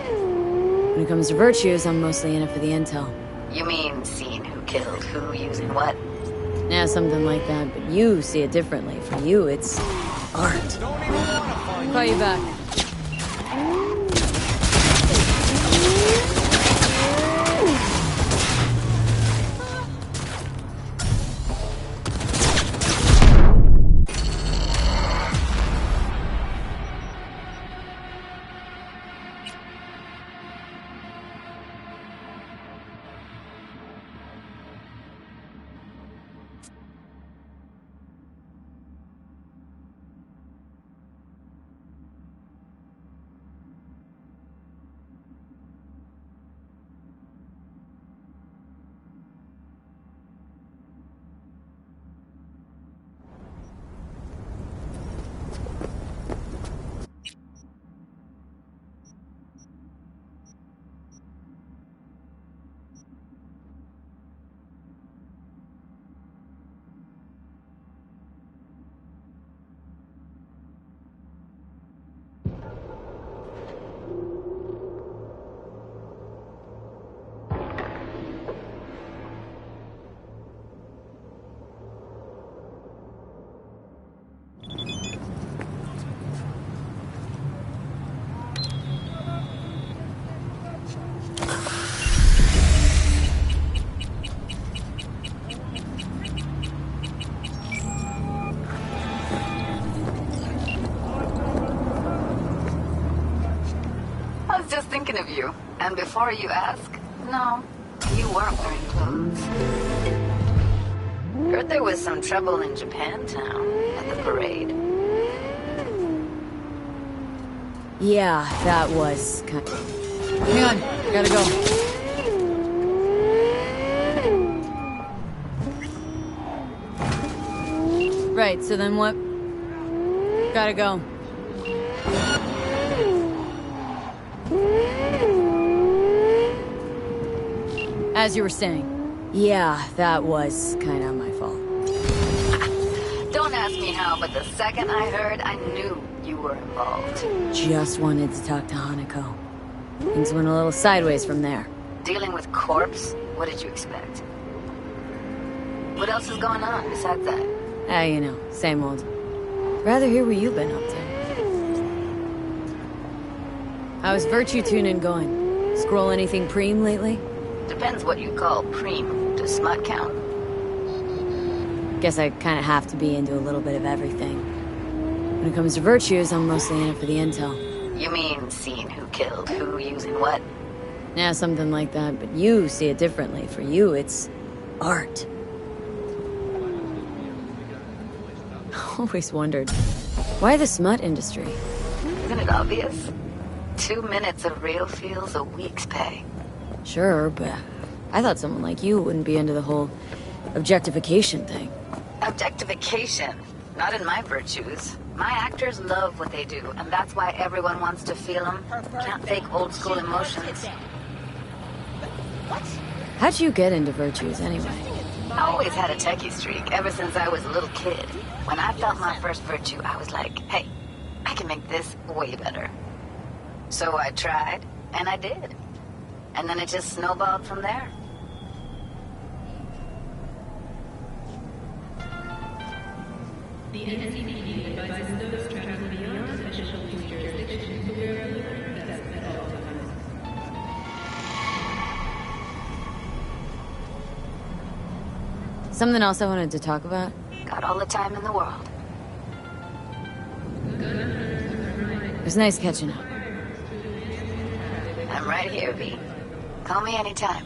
[SPEAKER 5] When it comes to virtues, I'm mostly in it for the intel.
[SPEAKER 3] You mean seeing who killed who, using what?
[SPEAKER 5] Yeah, something like that, but you see it differently. For you, it's art. Call you back.
[SPEAKER 3] Of you. And before you ask, no, you weren't wearing clothes. Heard there was some trouble in Japantown at the parade.
[SPEAKER 5] Yeah, that was kind of... Hang on, gotta go. Right, so then what? Gotta go. As you were saying. Yeah, that was kind of my fault.
[SPEAKER 3] Don't ask me how, but the second I heard, I knew you were involved.
[SPEAKER 5] Just wanted to talk to Hanako. Things went a little sideways from there.
[SPEAKER 3] Dealing with corpse? What did you expect? What else is going on besides that?
[SPEAKER 5] Ah, you know, same old. Rather hear what you've been up to. How's virtue tuning going? Scroll anything preem lately?
[SPEAKER 3] Depends what you call preem. Does smut count?
[SPEAKER 5] Guess I kinda have to be into a little bit of everything. When it comes to virtues, I'm mostly in it for the intel.
[SPEAKER 3] You mean seeing who killed who, using what?
[SPEAKER 5] Yeah, something like that, but you see it differently. For you, it's art. Always wondered, why the smut industry?
[SPEAKER 3] Isn't it obvious? 2 minutes of real feels a week's pay.
[SPEAKER 5] Sure, but I thought someone like you wouldn't be into the whole objectification thing.
[SPEAKER 3] Objectification? Not in my virtues. My actors love what they do, and that's why everyone wants to feel them. Can't fake old school emotions.
[SPEAKER 5] How'd you get into virtues anyway?
[SPEAKER 3] I always had a techie streak ever since I was a little kid. When I felt my first virtue, I was like, hey, I can make this way better. So I tried, and I did. And then it just snowballed from there.
[SPEAKER 2] The NCPD advises those traveling beyond official jurisdiction to wear
[SPEAKER 5] Something else I wanted to talk about?
[SPEAKER 3] Got all the time in the world.
[SPEAKER 5] It was nice catching up.
[SPEAKER 3] I'm right here, V. Call me anytime.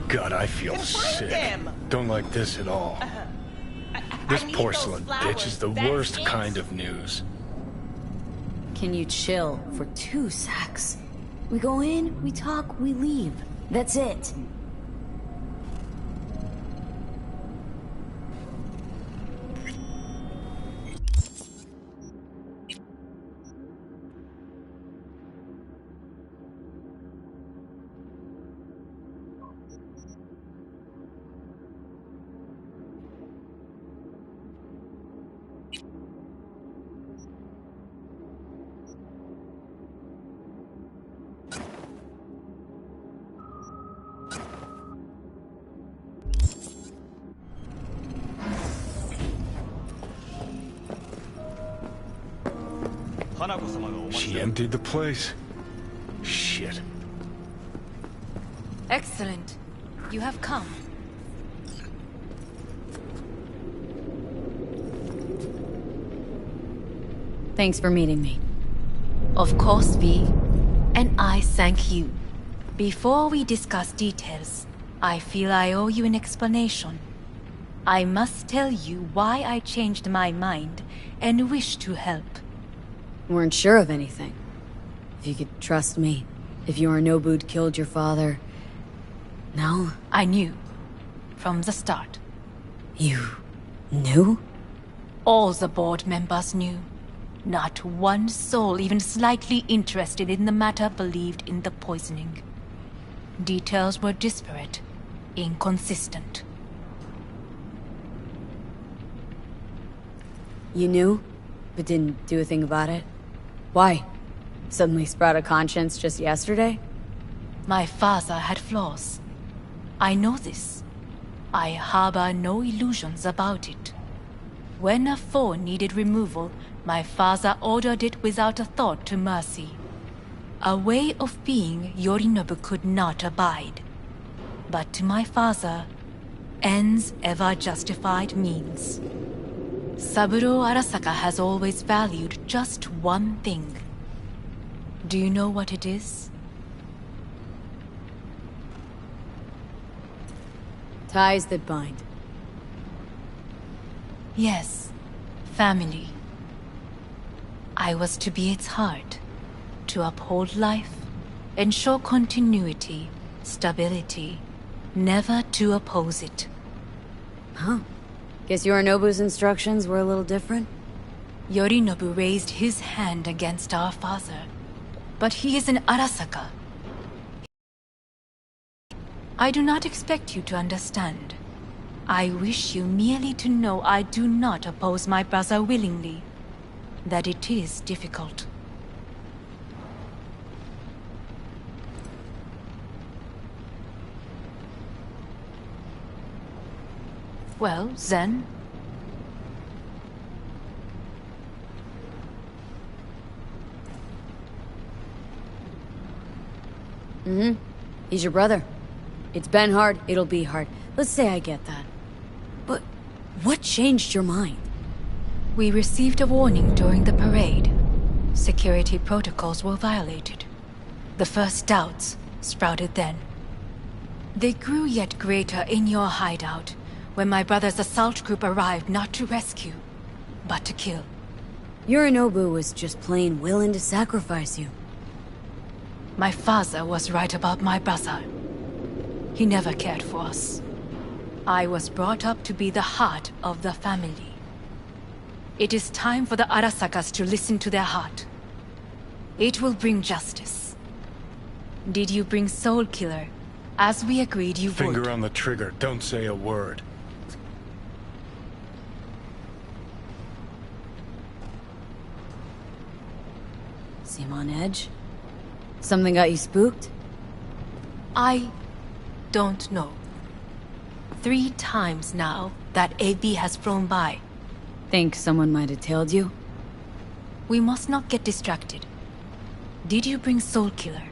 [SPEAKER 8] God, I feel sick. Don't like this at all. This porcelain bitch is the worst kind of news.
[SPEAKER 5] Can you chill for 2 secs? We go in, we talk, we leave. That's it.
[SPEAKER 8] She emptied the place. Shit.
[SPEAKER 13] Excellent. You have come.
[SPEAKER 5] Thanks for meeting me.
[SPEAKER 13] Of course, V. And I thank you. Before we discuss details, I feel I owe you an explanation. I must tell you why I changed my mind and wish to help.
[SPEAKER 5] Weren't sure of anything. If you could trust me. If Yorinobu'd killed your father... No?
[SPEAKER 13] I knew. From the start.
[SPEAKER 5] You... knew?
[SPEAKER 13] All the board members knew. Not one soul even slightly interested in the matter believed in the poisoning. Details were disparate, inconsistent.
[SPEAKER 5] You knew, but didn't do a thing about it? Why? Suddenly sprout a conscience just yesterday?
[SPEAKER 13] My father had flaws. I know this. I harbor no illusions about it. When a foe needed removal, my father ordered it without a thought to mercy. A way of being Yorinobu could not abide. But to my father, ends ever justified means. Saburo Arasaka has always valued just one thing. Do you know what it is?
[SPEAKER 5] Ties that bind.
[SPEAKER 13] Yes, family. I was to be its heart, to uphold life, ensure continuity, stability, never to oppose it.
[SPEAKER 5] Huh. Guess Yorinobu's instructions were a little different?
[SPEAKER 13] Yorinobu raised his hand against our father, but he is an Arasaka. I do not expect you to understand. I wish you merely to know I do not oppose my brother willingly. That it is difficult. Well, then...
[SPEAKER 5] He's your brother. It's been hard, it'll be hard. Let's say I get that. But what changed your mind?
[SPEAKER 13] We received a warning during the parade. Security protocols were violated. The first doubts sprouted then. They grew yet greater in your hideout, when my brother's assault group arrived not to rescue, but to kill.
[SPEAKER 5] Yorinobu was just plain willing to sacrifice you.
[SPEAKER 13] My father was right about my brother. He never cared for us. I was brought up to be the heart of the family. It is time for the Arasakas to listen to their heart. It will bring justice. Did you bring Soul Killer, as we agreed you would?
[SPEAKER 8] Finger on the trigger, don't say a word.
[SPEAKER 5] Seem on edge? Something got you spooked?
[SPEAKER 13] I don't know. 3 times now that AB has flown by.
[SPEAKER 5] Think someone might have tailed you?
[SPEAKER 13] We must not get distracted. Did you bring Soul Killer?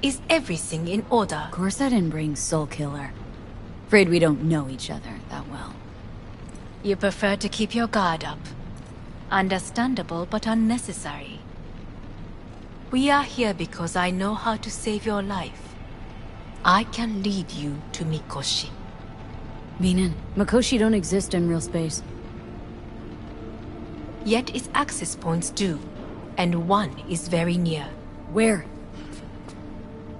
[SPEAKER 13] Is everything in order?
[SPEAKER 5] Of course I didn't bring Soul Killer. Afraid we don't know each other that well.
[SPEAKER 13] You prefer to keep your guard up. Understandable, but unnecessary. We are here because I know how to save your life. I can lead you to Mikoshi.
[SPEAKER 5] Meaning, Mikoshi don't exist in real space.
[SPEAKER 13] Yet its access points do, and one is very near.
[SPEAKER 5] Where?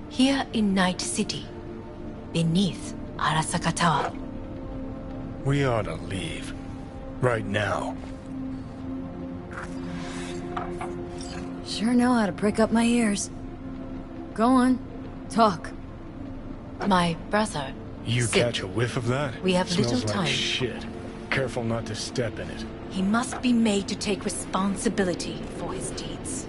[SPEAKER 13] Here in Nightcity, beneath Arasaka Tower.
[SPEAKER 8] We ought to leave. Right now.
[SPEAKER 5] Sure know how to prick up my ears. Go on. Talk.
[SPEAKER 13] My brother.
[SPEAKER 8] You
[SPEAKER 13] Sid.
[SPEAKER 8] catch a whiff of that?
[SPEAKER 13] We have
[SPEAKER 8] Smells
[SPEAKER 13] little
[SPEAKER 8] like
[SPEAKER 13] time.
[SPEAKER 8] shit. Careful not to step in it.
[SPEAKER 13] He must be made to take responsibility for his deeds.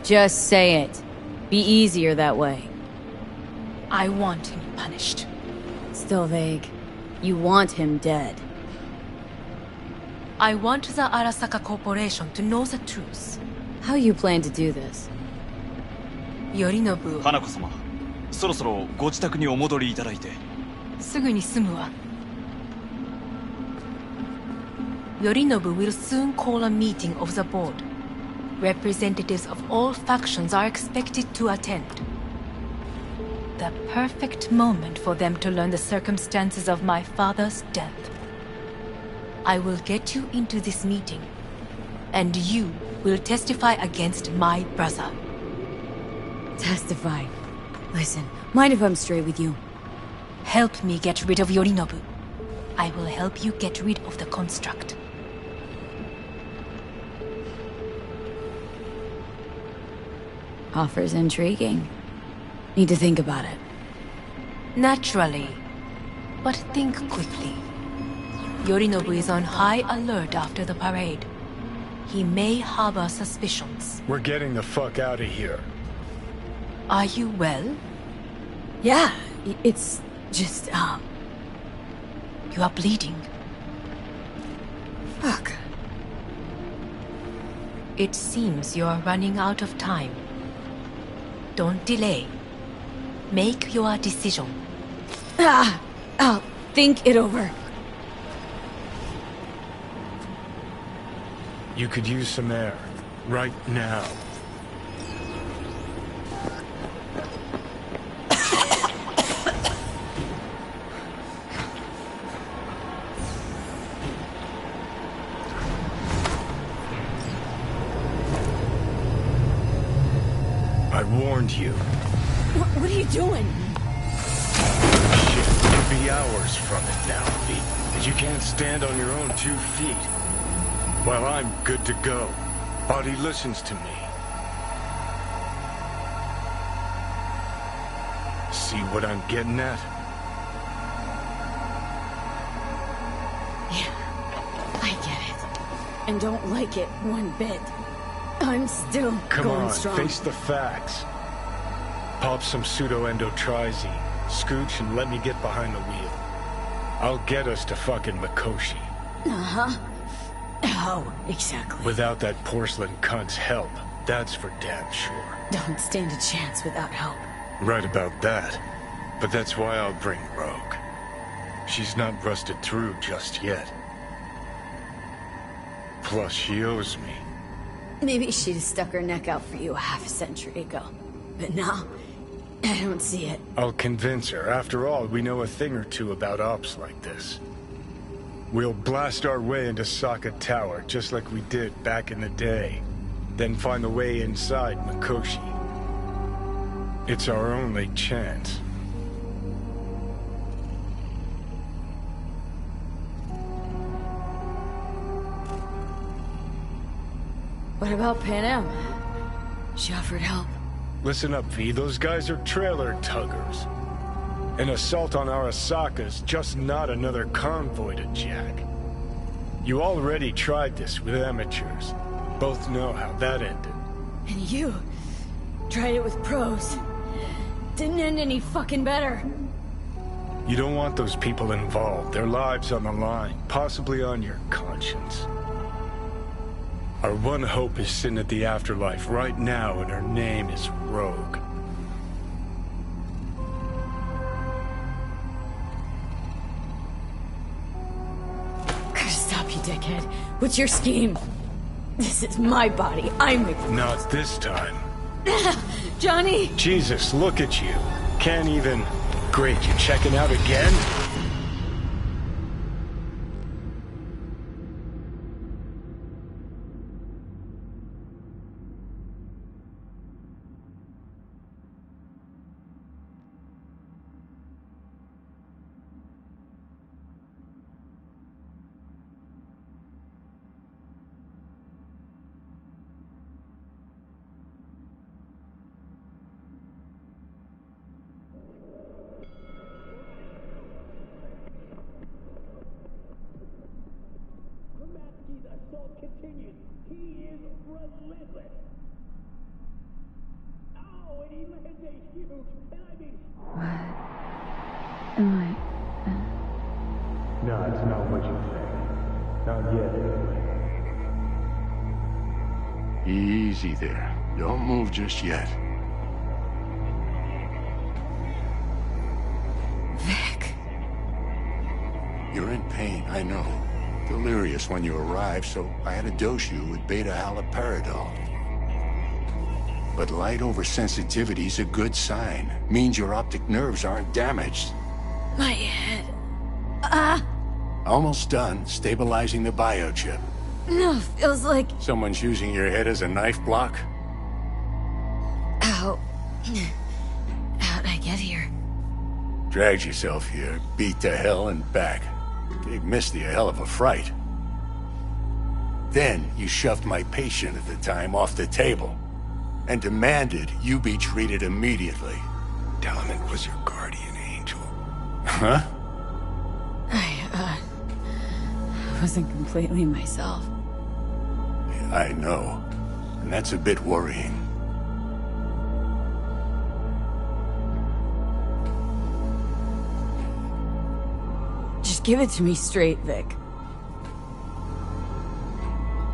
[SPEAKER 5] Just say it. Be easier that way.
[SPEAKER 13] I want him punished.
[SPEAKER 5] Still vague. You want him dead.
[SPEAKER 13] I want the Arasaka Corporation to know the truth.
[SPEAKER 5] How you plan to do this?
[SPEAKER 13] Yorinobu.
[SPEAKER 4] 花子様、そろそろご自宅にお戻りいただいて。
[SPEAKER 13] すぐに済むわ。Yorinobu will soon call a meeting of the board. Representatives of all factions are expected to attend. The perfect moment for them to learn the circumstances of my father's death. I will get you into this meeting, and you will testify against my brother.
[SPEAKER 5] Testify. Listen, mind if I'm straight with you?
[SPEAKER 13] Help me get rid of Yorinobu. I will help you get rid of the construct.
[SPEAKER 5] Offer's intriguing. Need to think about it.
[SPEAKER 13] Naturally. But think quickly. Yorinobu is on high alert after the parade. He may harbor suspicions.
[SPEAKER 8] We're getting the fuck out of here.
[SPEAKER 13] Are you well?
[SPEAKER 5] Yeah, it's just,
[SPEAKER 13] You are bleeding.
[SPEAKER 5] Fuck.
[SPEAKER 13] It seems you are running out of time. Don't delay. Make your decision.
[SPEAKER 5] I'll think it over.
[SPEAKER 8] You could use some air. Right now. I warned you.
[SPEAKER 5] What are you doing?
[SPEAKER 8] Shit, you'll be hours from it now, V. And you can't stand on your own 2 feet. Well, I'm good to go. Body listens to me. See what I'm getting at?
[SPEAKER 5] Yeah, I get it. And don't like it one bit. I'm still going strong.
[SPEAKER 8] Come on, face the facts. Pop some pseudo-endotrizine, scooch, and let me get behind the wheel. I'll get us to fucking Mikoshi.
[SPEAKER 5] Uh-huh. How exactly?
[SPEAKER 8] Without that porcelain cunt's help, that's for damn sure.
[SPEAKER 5] Don't stand a chance without help.
[SPEAKER 8] Right about that. But that's why I'll bring Rogue. She's not rusted through just yet. Plus, she owes me.
[SPEAKER 5] Maybe she'd have stuck her neck out for you half a century ago. But now, I don't see it.
[SPEAKER 8] I'll convince her. After all, we know a thing or two about ops like this. We'll blast our way into Sokka Tower, just like we did back in the day. Then find the way inside Mikoshi. It's our only chance.
[SPEAKER 5] What about Panam? She offered help.
[SPEAKER 8] Listen up, V. Those guys are trailer tuggers. An assault on Arasaka's just not another convoy to jack. You already tried this with amateurs. Both know how that ended.
[SPEAKER 5] And you tried it with pros. Didn't end any fucking better.
[SPEAKER 8] You don't want those people involved. Their lives on the line, possibly on your conscience. Our one hope is sitting at the afterlife right now, and her name is Rogue.
[SPEAKER 5] Gotta stop you, dickhead. What's your scheme? This is my body. I'm the...
[SPEAKER 8] Not this time.
[SPEAKER 5] Johnny!
[SPEAKER 8] Jesus, look at you. Can't even... Great, you checking out again?
[SPEAKER 11] Continues. He is relentless. Oh, and he lands a huge, and I mean...
[SPEAKER 2] What am I...
[SPEAKER 8] No, it's not what you think. Not yet, anyway.
[SPEAKER 1] Easy there. Don't move just yet.
[SPEAKER 5] Vic.
[SPEAKER 1] You're in pain, I know. Delirious when you arrived, so I had to dose you with beta-haloperidol. But light oversensitivity's a good sign. Means your optic nerves aren't damaged.
[SPEAKER 5] My head.
[SPEAKER 1] Almost done stabilizing the biochip.
[SPEAKER 5] No, feels like...
[SPEAKER 1] Someone's using your head as a knife block?
[SPEAKER 5] How... How'd I get here?
[SPEAKER 1] Dragged yourself here, beat to hell and back. Gave Misty a hell of a fright. Then you shoved my patient at the time off the table and demanded you be treated immediately.
[SPEAKER 8] Tell him it was your guardian angel.
[SPEAKER 1] Huh?
[SPEAKER 5] I wasn't completely myself.
[SPEAKER 1] I know. And that's a bit worrying.
[SPEAKER 5] Just give it to me straight, Vic.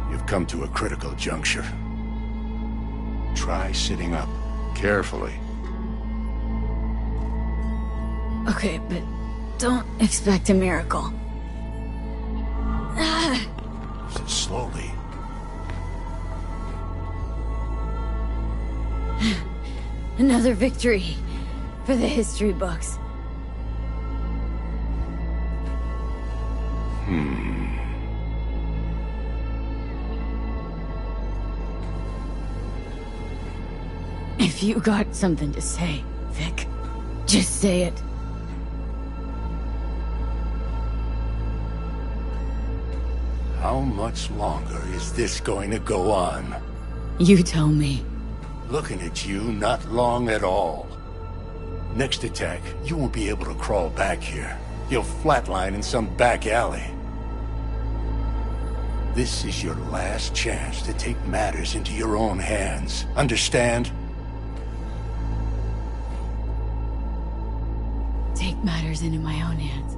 [SPEAKER 1] You've come to a critical juncture. Try sitting up, carefully.
[SPEAKER 5] Okay, but don't expect a miracle.
[SPEAKER 1] Slowly.
[SPEAKER 5] Another victory for the history books. If If you got something to say, Vic, just say it.
[SPEAKER 14] How much longer is this going to go on?
[SPEAKER 5] You tell me.
[SPEAKER 14] Looking at you, not long at all. Next attack, you won't be able to crawl back here. You'll flatline in some back alley. This is your last chance to take matters into your own hands. Understand?
[SPEAKER 5] Take matters into my own hands.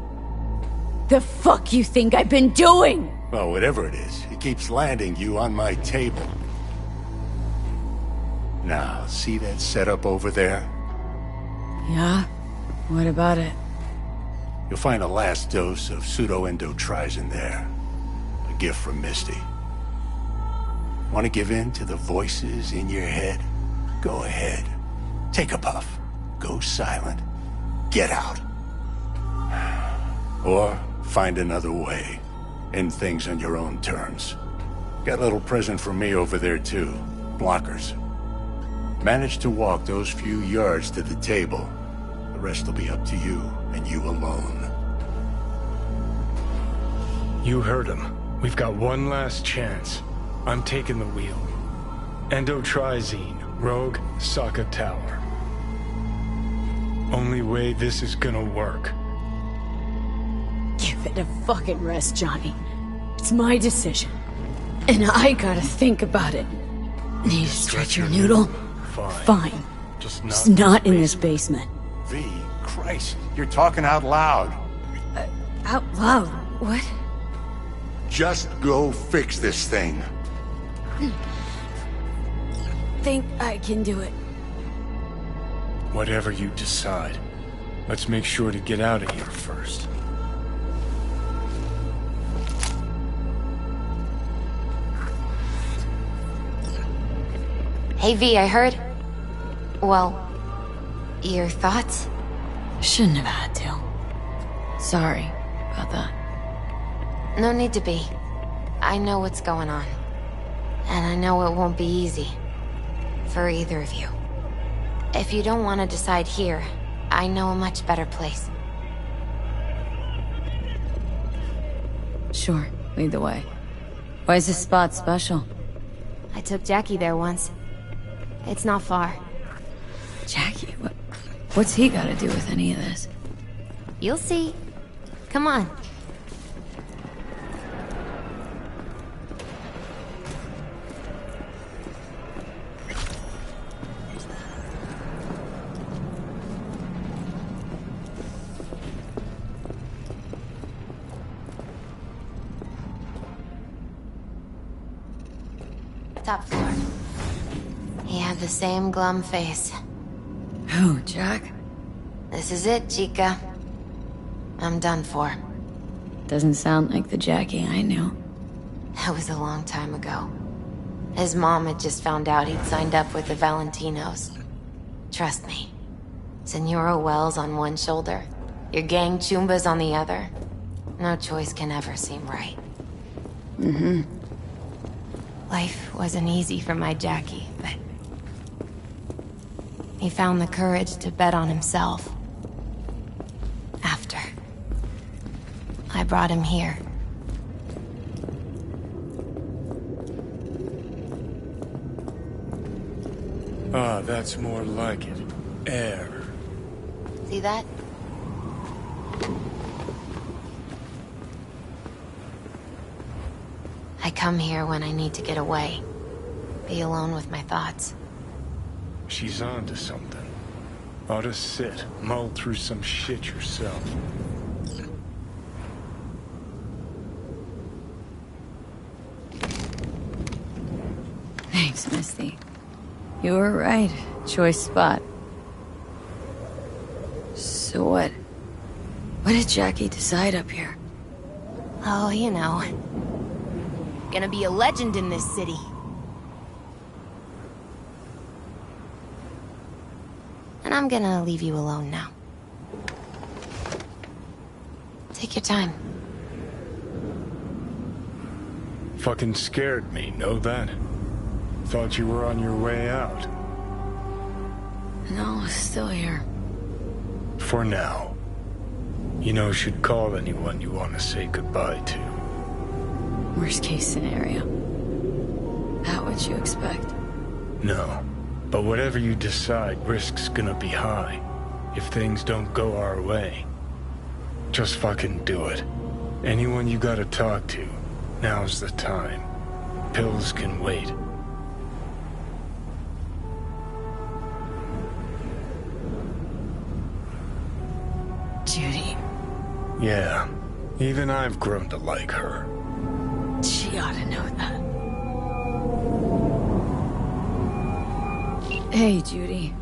[SPEAKER 5] The fuck you think I've been doing?
[SPEAKER 14] Well, whatever it is, it keeps landing you on my table. Now, see that setup over there?
[SPEAKER 5] Yeah? What about it?
[SPEAKER 14] You'll find a last dose of pseudo-endotrizin there. A gift from Misty. Want to give in to the voices in your head? Go ahead. Take a puff. Go silent. Get out. Or find another way. End things on your own terms. Got a little present for me over there too. Blockers. Manage to walk those few yards to the table. The rest will be up to you, and you alone.
[SPEAKER 8] You heard him. We've got one last chance. I'm taking the wheel. Endotrizine, Rogue, Sokka Tower. Only way this is gonna work.
[SPEAKER 5] Give it a fucking rest, Johnny. It's my decision. And I gotta think about it. Need to stretch your noodle? Fine.
[SPEAKER 8] Just
[SPEAKER 5] not in this basement.
[SPEAKER 14] V, Christ, you're talking out loud.
[SPEAKER 5] Out loud? What?
[SPEAKER 14] Just go fix this thing.
[SPEAKER 5] Think I can do it.
[SPEAKER 8] Whatever you decide. Let's make sure to get out of here first.
[SPEAKER 15] Hey V, I heard... Well... your thoughts?
[SPEAKER 5] Shouldn't have had to. Sorry about that.
[SPEAKER 15] No need to be. I know what's going on. And I know it won't be easy. For either of you. If you don't want to decide here, I know a much better place.
[SPEAKER 5] Sure, lead the way. Why is this spot special?
[SPEAKER 15] I took Jackie there once. It's not far.
[SPEAKER 5] Jackie? What's he got to do with any of this?
[SPEAKER 15] You'll see. Come on. Top floor. You have the same glum face.
[SPEAKER 5] Who, Jack?
[SPEAKER 15] This is it, Chica. I'm done for.
[SPEAKER 5] Doesn't sound like the Jackie I knew.
[SPEAKER 15] That was a long time ago. His mom had just found out he'd signed up with the Valentinos. Trust me. Senora Wells on one shoulder, your gang Chumbas on the other. No choice can ever seem right.
[SPEAKER 5] Mm-hmm.
[SPEAKER 15] Life wasn't easy for my Jackie, but... he found the courage to bet on himself. After. I brought him here.
[SPEAKER 8] Ah, that's more like it. Air.
[SPEAKER 15] See that? I come here when I need to get away. Be alone with my thoughts.
[SPEAKER 8] She's on to something. Ought to sit, mull through some shit yourself.
[SPEAKER 5] Thanks, Misty. You were right. Choice spot. So what? What did Jackie decide up here?
[SPEAKER 15] Oh, you know. Gonna be a legend in this city. And I'm gonna leave you alone now. Take your time.
[SPEAKER 8] Fucking scared me, know that? Thought you were on your way out.
[SPEAKER 5] No, still here.
[SPEAKER 8] For now. You know, should call anyone you want to say goodbye to.
[SPEAKER 5] Worst case scenario. How would you expect?
[SPEAKER 8] No. But whatever you decide, risk's gonna be high. If things don't go our way. Just fucking do it. Anyone you gotta talk to, now's the time. Pills can wait.
[SPEAKER 5] Judy.
[SPEAKER 8] Yeah. Even I've grown to like her.
[SPEAKER 5] She ought to know that. Hey, Judy.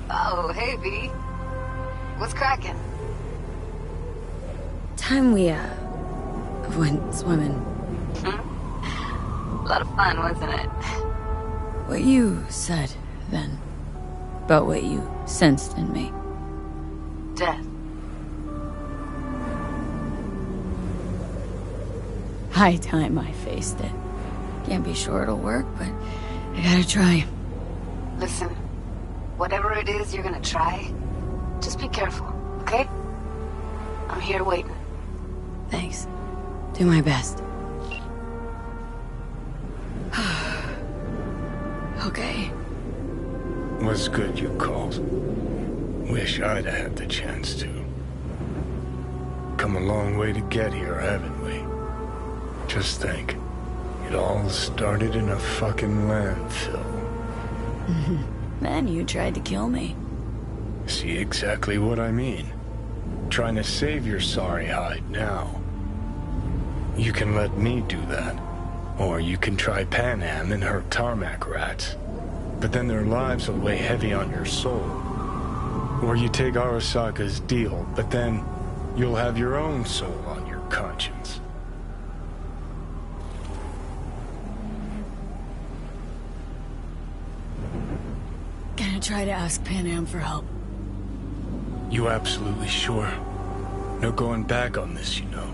[SPEAKER 3] Oh, hey, V. What's cracking?
[SPEAKER 5] Time we, went swimming.
[SPEAKER 3] A lot of fun, wasn't it?
[SPEAKER 5] What you said, then. About what you sensed in me.
[SPEAKER 3] Death.
[SPEAKER 5] High time I faced it. Can't be sure it'll work, but I gotta try.
[SPEAKER 3] Listen, whatever it is you're gonna try, just be careful, okay? I'm here waiting.
[SPEAKER 5] Thanks. Do my best. Okay.
[SPEAKER 8] Was good you called. Wish I'd had the chance to. Come a long way to get here, haven't we? Just think. It all started in a fucking landfill.
[SPEAKER 5] Then you tried to kill me.
[SPEAKER 8] See exactly what I mean. Trying to save your sorry hide now. You can let me do that. Or you can try Pan Am and her tarmac rats. But then their lives will weigh heavy on your soul. Or you take Arasaka's deal, but then you'll have your own soul on your conscience.
[SPEAKER 5] Gonna try to ask Pan Am for help.
[SPEAKER 8] You absolutely sure? No going back on this, you know.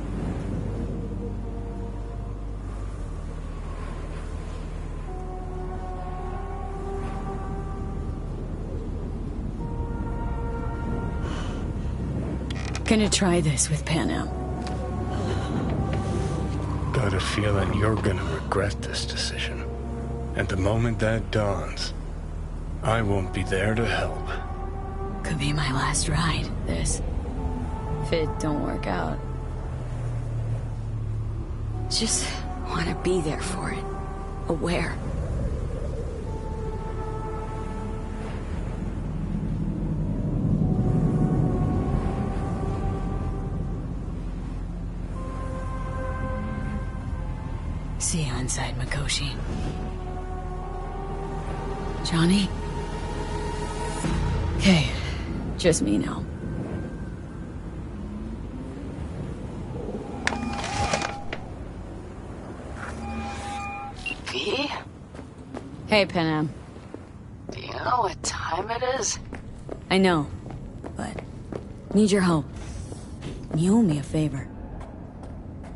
[SPEAKER 5] Gonna try this with Pan Am.
[SPEAKER 8] Got a feeling you're gonna regret this decision. And the moment that dawns, I won't be there to help.
[SPEAKER 5] Could be my last ride, this. If it don't work out. Just want to be there for it. Aware. See you inside, Mikoshi. Johnny? Okay, just me now.
[SPEAKER 3] V?
[SPEAKER 5] Hey, Pan Am.
[SPEAKER 3] Do you know what time it is?
[SPEAKER 5] I know, but need your help. You owe me a favor.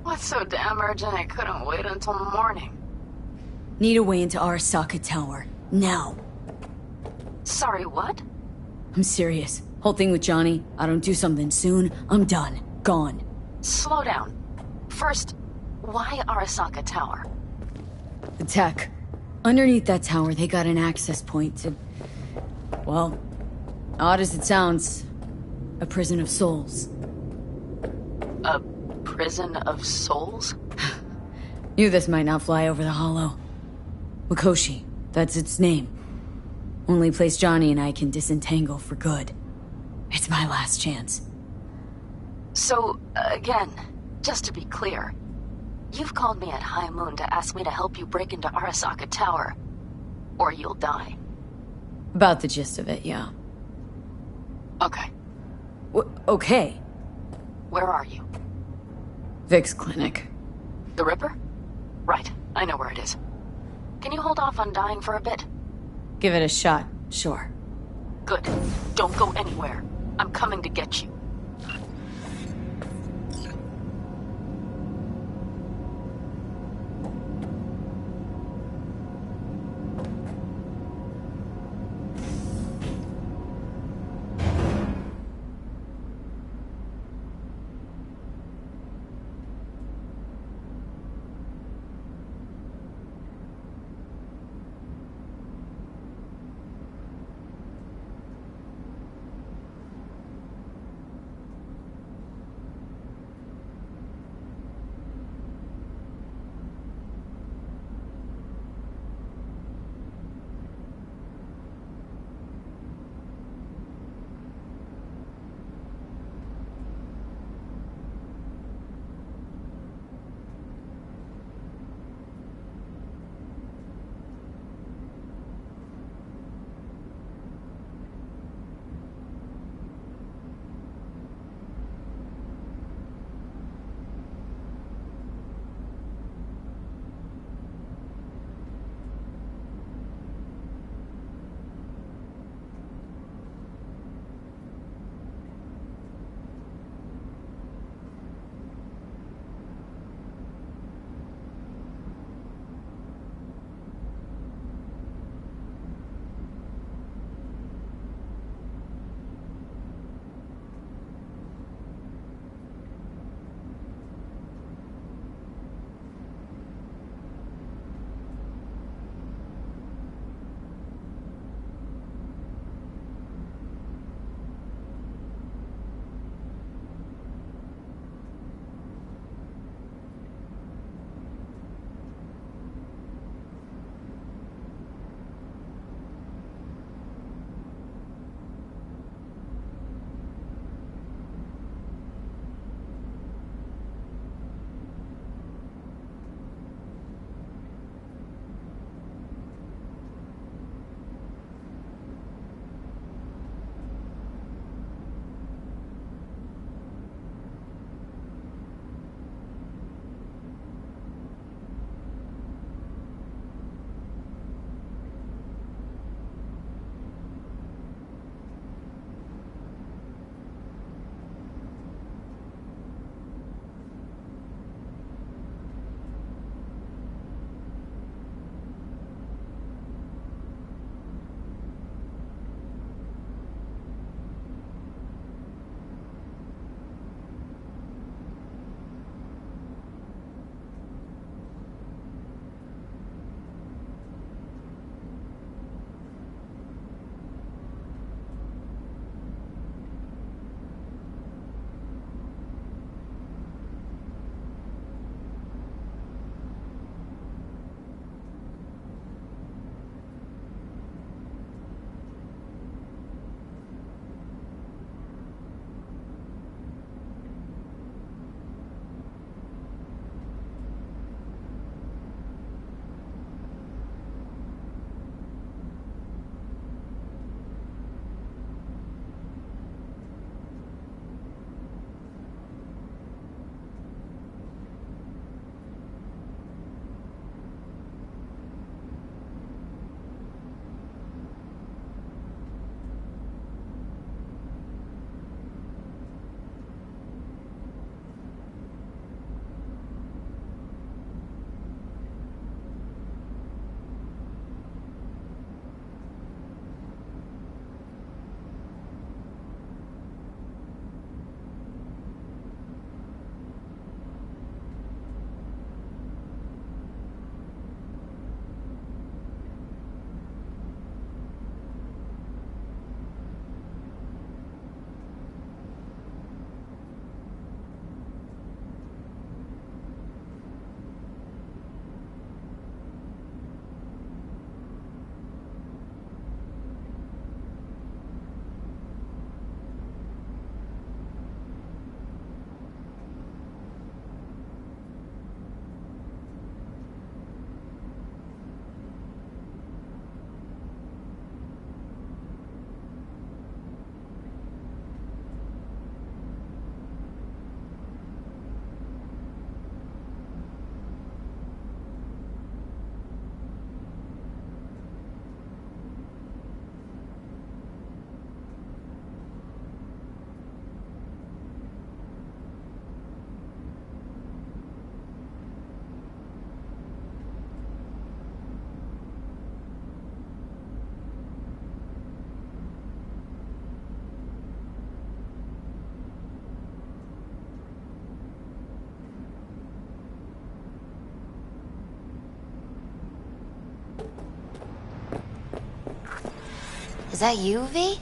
[SPEAKER 3] What's so damn urgent I couldn't wait until morning?
[SPEAKER 5] Need a way into Arasaka Tower. Now.
[SPEAKER 3] Sorry, what?
[SPEAKER 5] I'm serious. Whole thing with Johnny, I don't do something soon, I'm done. Gone.
[SPEAKER 3] Slow down. First, why Arasaka Tower?
[SPEAKER 5] The tech. Underneath that tower, they got an access point to... well, odd as it sounds, a prison of souls.
[SPEAKER 3] A prison of souls?
[SPEAKER 5] Knew this might not fly over the hollow. Mikoshi, that's its name. Only place Johnny and I can disentangle for good. It's my last chance.
[SPEAKER 3] So, again, just to be clear, you've called me at High Moon to ask me to help you break into Arasaka Tower, or you'll die.
[SPEAKER 5] About the gist of it, yeah.
[SPEAKER 3] Okay.
[SPEAKER 5] Okay.
[SPEAKER 3] Where are you?
[SPEAKER 5] Vic's clinic.
[SPEAKER 3] The Ripper? Right, I know where it is. Can you hold off on dying for a bit?
[SPEAKER 5] Give it a shot, sure.
[SPEAKER 3] Good. Don't go anywhere. I'm coming to get you.
[SPEAKER 15] Is that you, V?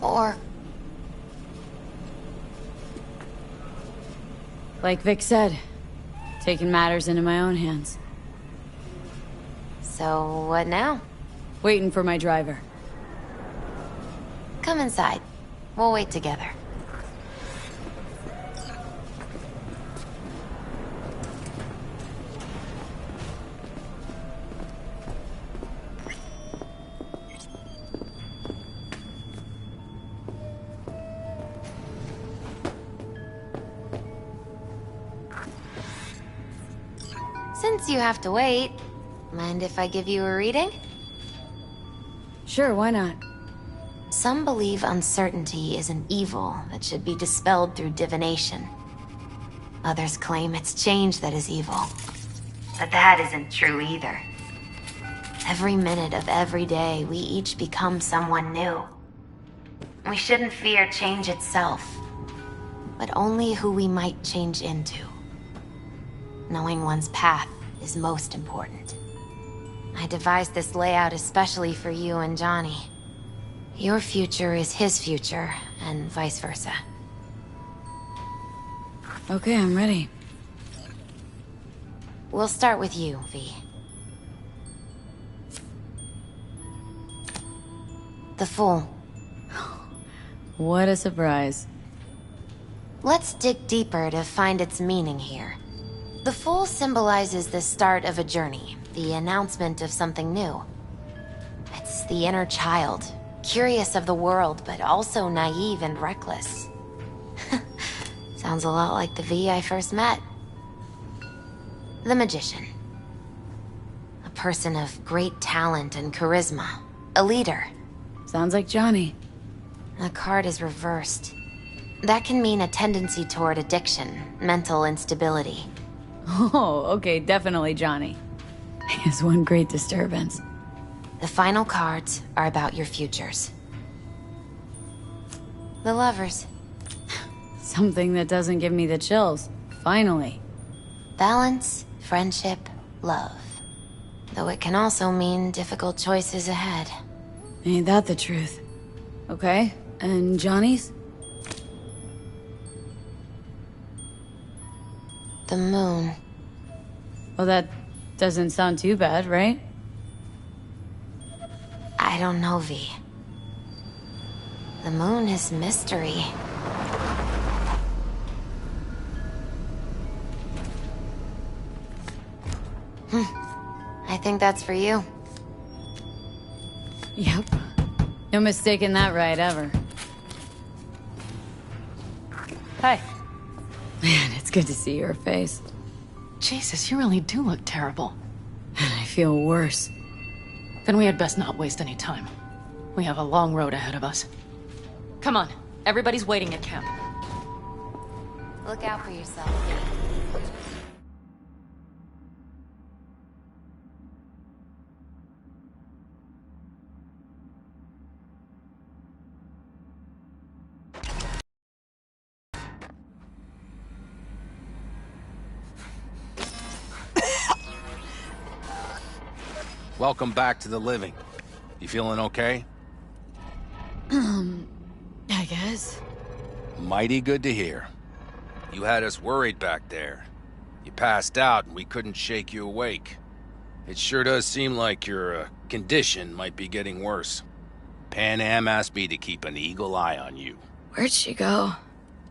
[SPEAKER 15] Or...
[SPEAKER 5] Like Vic said, taking matters into my own hands.
[SPEAKER 15] So, what now?
[SPEAKER 5] Waiting for my driver.
[SPEAKER 15] Come inside. We'll wait together. Since you have to wait, mind if I give you a reading?
[SPEAKER 5] Sure, why not?
[SPEAKER 15] Some believe uncertainty is an evil that should be dispelled through divination. Others claim it's change that is evil. But that isn't true either. Every minute of every day, we each become someone new. We shouldn't fear change itself, but only who we might change into. Knowing one's path is most important. I devised this layout especially for you and Johnny. Your future is his future, and vice versa.
[SPEAKER 5] Okay, I'm ready.
[SPEAKER 15] We'll start with you, V. The Fool.
[SPEAKER 5] What a surprise.
[SPEAKER 15] Let's dig deeper to find its meaning here. The Fool symbolizes the start of a journey, the announcement of something new. It's the inner child, curious of the world, but also naive and reckless. Sounds a lot like the V I first met. The Magician. A person of great talent and charisma. A leader.
[SPEAKER 5] Sounds like Johnny.
[SPEAKER 15] The card is reversed. That can mean a tendency toward addiction, mental instability.
[SPEAKER 5] Oh, okay, definitely Johnny. He has one great disturbance.
[SPEAKER 15] The final cards are about your futures. The Lovers.
[SPEAKER 5] Something that doesn't give me the chills. Finally.
[SPEAKER 15] Balance, friendship, love. Though it can also mean difficult choices ahead.
[SPEAKER 5] Ain't that the truth? Okay, and Johnny's?
[SPEAKER 15] The Moon.
[SPEAKER 5] Well, that doesn't sound too bad, right?
[SPEAKER 15] I don't know, V. The Moon is mystery. I think that's for you.
[SPEAKER 5] Yep. No mistaking that right, ever.
[SPEAKER 16] Hi.
[SPEAKER 5] Man, it's good to see your face.
[SPEAKER 16] Jesus, you really do look terrible.
[SPEAKER 5] I feel worse.
[SPEAKER 16] Then we had best not waste any time. We have a long road ahead of us. Come on, everybody's waiting at camp.
[SPEAKER 15] Look out for yourself.
[SPEAKER 6] Welcome back to the living. You feeling okay?
[SPEAKER 5] I guess.
[SPEAKER 6] Mighty good to hear. You had us worried back there. You passed out and we couldn't shake you awake. It sure does seem like your condition might be getting worse. Pan Am asked me to keep an eagle eye on you.
[SPEAKER 5] Where'd she go?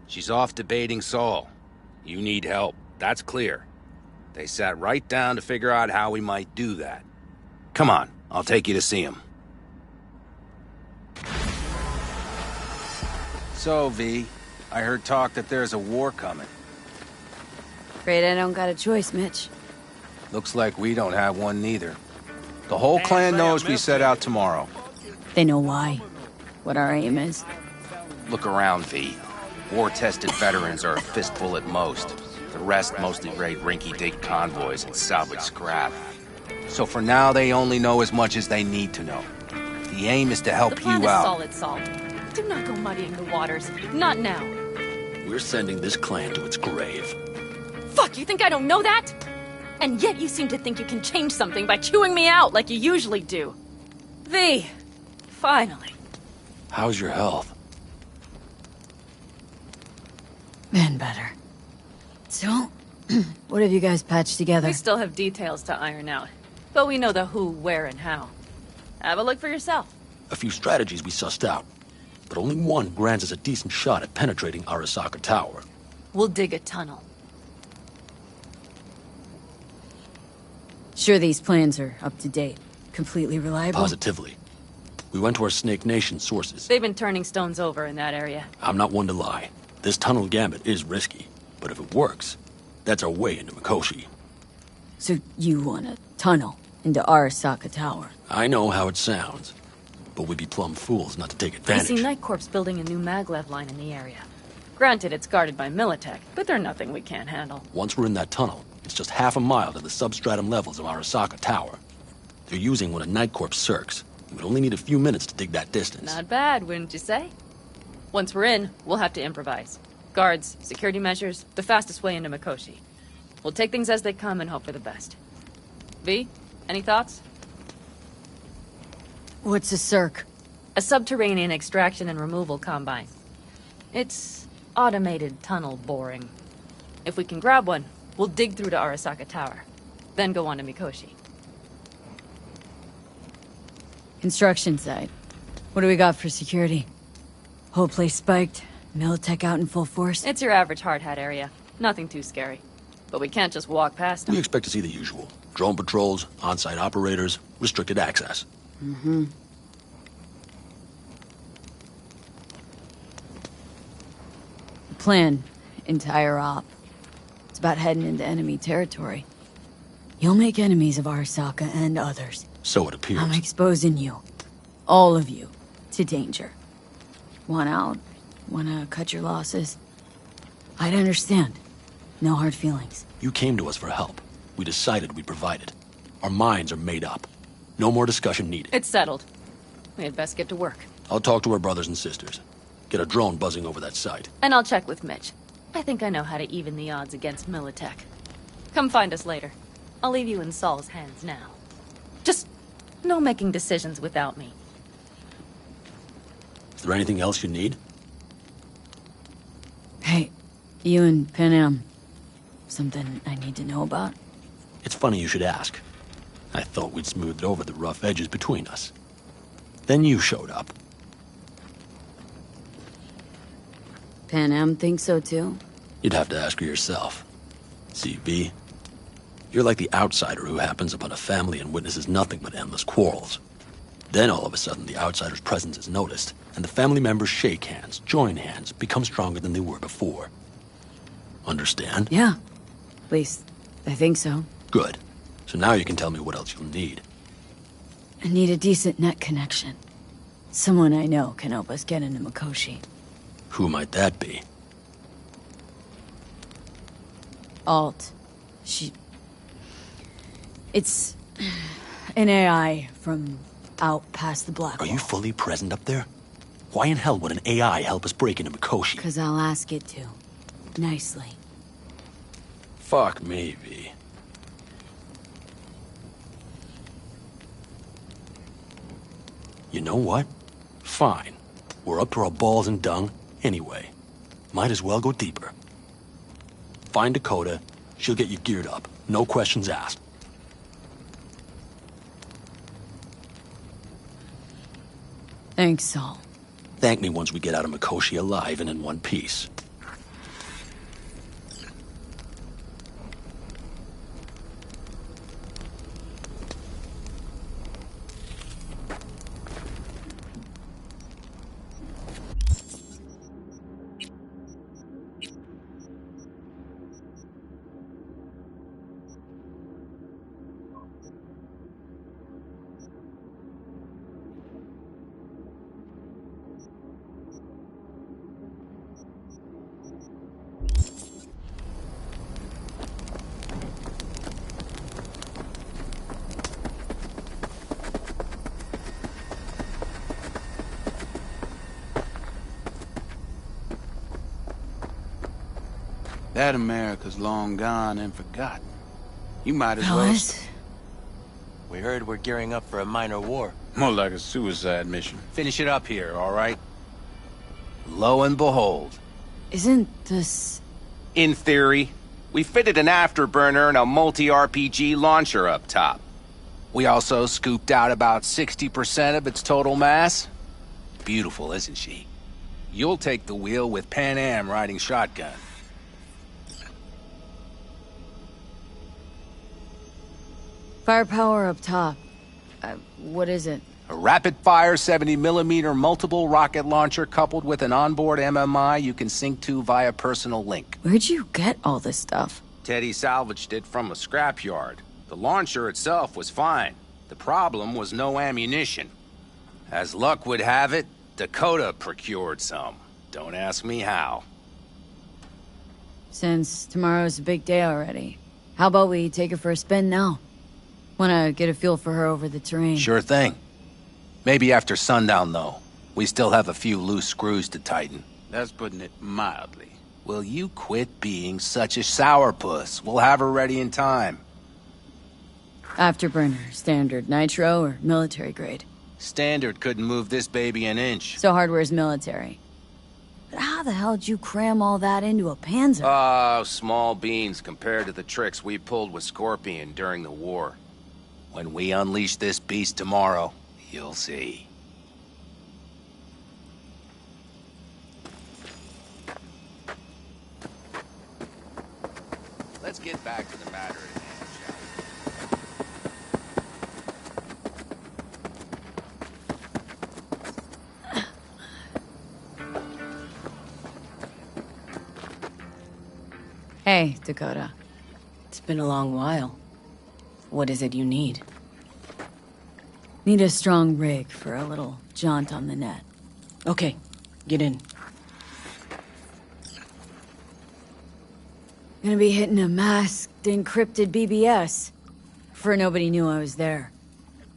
[SPEAKER 6] She's off debating Saul. You need help, that's clear. They sat right down to figure out how we might do that. Come on, I'll take you to see him. So, V, I heard talk that there's a war coming.
[SPEAKER 5] Afraid I don't got a choice, Mitch.
[SPEAKER 6] Looks like we don't have one neither. The whole clan knows we set out tomorrow.
[SPEAKER 5] They know why. What our aim is.
[SPEAKER 6] Look around, V. War-tested veterans are a fistful at most. The rest mostly raid rinky-dink convoys and salvage scrap. So for now, they only know as much as they need to know. The aim is to help you out.
[SPEAKER 16] The plan is solid, Saul. Do not go muddying the waters. Not now.
[SPEAKER 17] We're sending this clan to its grave.
[SPEAKER 16] Fuck, you think I don't know that? And yet you seem to think you can change something by chewing me out like you usually do. V,
[SPEAKER 13] Finally.
[SPEAKER 17] How's your health?
[SPEAKER 5] Been better. So, what have you guys patched together?
[SPEAKER 13] We still have details to iron out, but we know the who, where, and how. Have a look for yourself.
[SPEAKER 17] A few strategies we sussed out, but only one grants us a decent shot at penetrating Arasaka Tower.
[SPEAKER 13] We'll dig a tunnel.
[SPEAKER 5] Sure these plans are up to date? Completely reliable?
[SPEAKER 17] Positively. We went to our Snake Nation sources.
[SPEAKER 13] They've been turning stones over in that area.
[SPEAKER 17] I'm not one to lie. This tunnel gambit is risky, but if it works, that's our way into Mikoshi.
[SPEAKER 5] So you want a tunnel into Arasaka Tower?
[SPEAKER 17] I know how it sounds, but we'd be plumb fools not to take advantage.
[SPEAKER 13] I see Night Corp's building a new maglev line in the area. Granted, it's guarded by Militech, but they're nothing we can't handle.
[SPEAKER 17] Once we're in that tunnel, it's just half a mile to the substratum levels of Arasaka Tower. They're using one of Night Corp's circs. We'd only need a few minutes to dig that distance.
[SPEAKER 13] Not bad, wouldn't you say? Once we're in, we'll have to improvise. Guards, security measures, the fastest way into Mikoshi. We'll take things as they come and hope for the best. V, any thoughts?
[SPEAKER 5] What's a circ?
[SPEAKER 13] A subterranean extraction and removal combine. It's automated tunnel boring. If we can grab one, we'll dig through to Arasaka Tower, then go on to Mikoshi.
[SPEAKER 5] Construction site. What do we got for security? Whole place spiked, Militech out in full force?
[SPEAKER 13] It's your average hard hat area. Nothing too scary. But we can't just walk past them.
[SPEAKER 17] We expect to see the usual. Drone patrols, on-site operators, restricted access.
[SPEAKER 5] Mm-hmm. The plan, entire op. It's about heading into enemy territory. You'll make enemies of Arasaka and others.
[SPEAKER 17] So it appears.
[SPEAKER 5] I'm exposing you. All of you. To danger. Want out? Wanna cut your losses? I'd understand. No hard feelings.
[SPEAKER 17] You came to us for help. We decided we'd provide it. Our minds are made up. No more discussion needed.
[SPEAKER 13] It's settled. We had best get to work.
[SPEAKER 17] I'll talk to our brothers and sisters. Get a drone buzzing over that site.
[SPEAKER 13] And I'll check with Mitch. I think I know how to even the odds against Militech. Come find us later. I'll leave you in Saul's hands now. Just no making decisions without me.
[SPEAKER 17] Is there anything else you need?
[SPEAKER 5] Hey, you and Pan Am. Something I need to know about?
[SPEAKER 17] It's funny you should ask. I thought we'd smoothed over the rough edges between us. Then you showed up.
[SPEAKER 5] Pan Am thinks so too?
[SPEAKER 17] You'd have to ask her yourself. See, V, you're like the outsider who happens upon a family and witnesses nothing but endless quarrels. Then all of a sudden the outsider's presence is noticed, and the family members shake hands, join hands, become stronger than they were before. Understand?
[SPEAKER 5] Yeah. At least, I think so.
[SPEAKER 17] Good. So now you can tell me what else you'll need.
[SPEAKER 5] I need a decent net connection. Someone I know can help us get into Mikoshi.
[SPEAKER 17] Who might that be?
[SPEAKER 5] Alt. It's an AI from out past the black wall.
[SPEAKER 17] Are you fully present up there? Why in hell would an AI help us break into Mikoshi?
[SPEAKER 5] 'Cause I'll ask it to. Nicely.
[SPEAKER 17] Fuck me, V. You know what? Fine. We're up to our balls in dung anyway. Might as well go deeper. Find Dakota. She'll get you geared up. No questions asked.
[SPEAKER 5] Thanks, Saul.
[SPEAKER 17] Thank me once we get out of Mikoshi alive and in one piece.
[SPEAKER 6] That America's long gone and forgotten. You might as
[SPEAKER 5] Fellas?
[SPEAKER 7] We heard we're gearing up for a minor war.
[SPEAKER 6] More like a suicide mission.
[SPEAKER 18] Finish it up here, all right? Lo and behold.
[SPEAKER 5] Isn't this...
[SPEAKER 18] In theory, we fitted an afterburner and a multi-RPG launcher up top. We also scooped out about 60% of its total mass. Beautiful, isn't she? You'll take the wheel with Pan Am riding shotgun.
[SPEAKER 5] Firepower up top. What is it?
[SPEAKER 18] A rapid-fire 70mm multiple rocket launcher coupled with an onboard MMI you can sync to via personal link.
[SPEAKER 5] Where'd you get all this stuff?
[SPEAKER 18] Teddy salvaged it from a scrapyard. The launcher itself was fine. The problem was no ammunition. As luck would have it, Dakota procured some. Don't ask me how.
[SPEAKER 5] Since tomorrow's a big day already, how about we take her for a spin now? Wanna get a feel for her over the terrain.
[SPEAKER 18] Sure thing. Maybe after sundown, though. We still have a few loose screws to tighten.
[SPEAKER 6] That's putting it mildly.
[SPEAKER 18] Will you quit being such a sourpuss? We'll have her ready in time.
[SPEAKER 5] Afterburner, standard, nitro, or military grade?
[SPEAKER 18] Standard couldn't move this baby an inch.
[SPEAKER 5] So hardware's military. But how the hell did you cram all that into a Panzer?
[SPEAKER 18] Oh, small beans compared to the tricks we pulled with Scorpion during the war. When we unleash this beast tomorrow, you'll see. Let's get back to the matter at hand, shall we?
[SPEAKER 5] Hey, Dakota.
[SPEAKER 16] It's been a long while. What is it you need?
[SPEAKER 5] Need a strong rig for a little jaunt on the net.
[SPEAKER 16] Okay, get in.
[SPEAKER 5] Gonna be hitting a masked, encrypted BBS. For nobody knew I was there.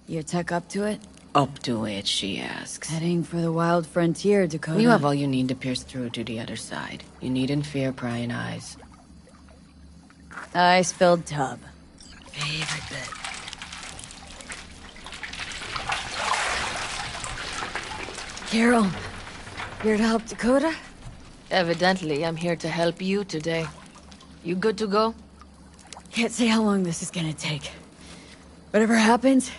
[SPEAKER 5] You tech up to it?
[SPEAKER 16] Up to it, she asks.
[SPEAKER 5] Heading for the wild frontier, Dakota.
[SPEAKER 16] You have all you need to pierce through to the other side. You needn't fear prying eyes.
[SPEAKER 5] Ice-filled tub. Favorite bit. Carol, here to help Dakota?
[SPEAKER 16] Evidently, I'm here to help you today. You good to go?
[SPEAKER 5] Can't say how long this is gonna take. Whatever happens,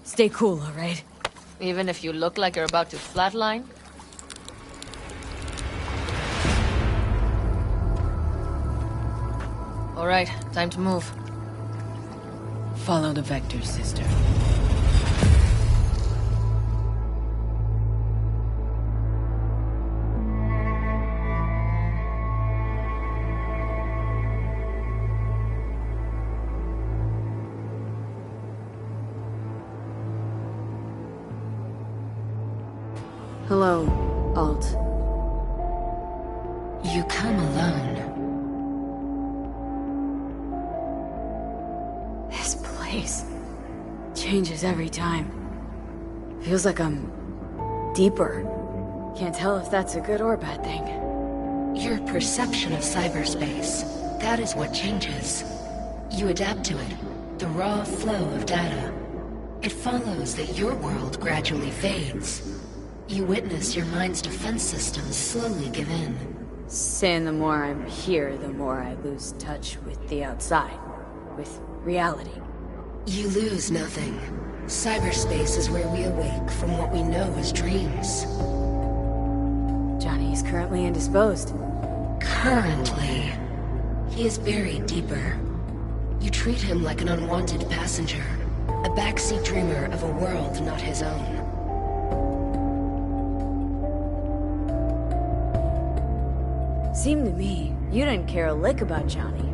[SPEAKER 5] stay cool, all right?
[SPEAKER 16] Even if you look like you're about to flatline? All right, time to move. Follow the vector, sister.
[SPEAKER 5] Hello, Alt.
[SPEAKER 15] You come alone.
[SPEAKER 5] This place changes every time. Feels like I'm deeper. Can't tell if that's a good or bad thing.
[SPEAKER 15] Your perception of cyberspace, that is what changes. You adapt to it, the raw flow of data. It follows that your world gradually fades. You witness your mind's defense systems slowly give in.
[SPEAKER 5] Saying the more I'm here, the more I lose touch with the outside. With reality.
[SPEAKER 15] You lose nothing. Cyberspace is where we awake from what we know as dreams.
[SPEAKER 5] Johnny is currently indisposed.
[SPEAKER 15] Currently. He is buried deeper. You treat him like an unwanted passenger. A backseat dreamer of a world not his own.
[SPEAKER 5] Seemed to me, you didn't care a lick about Johnny.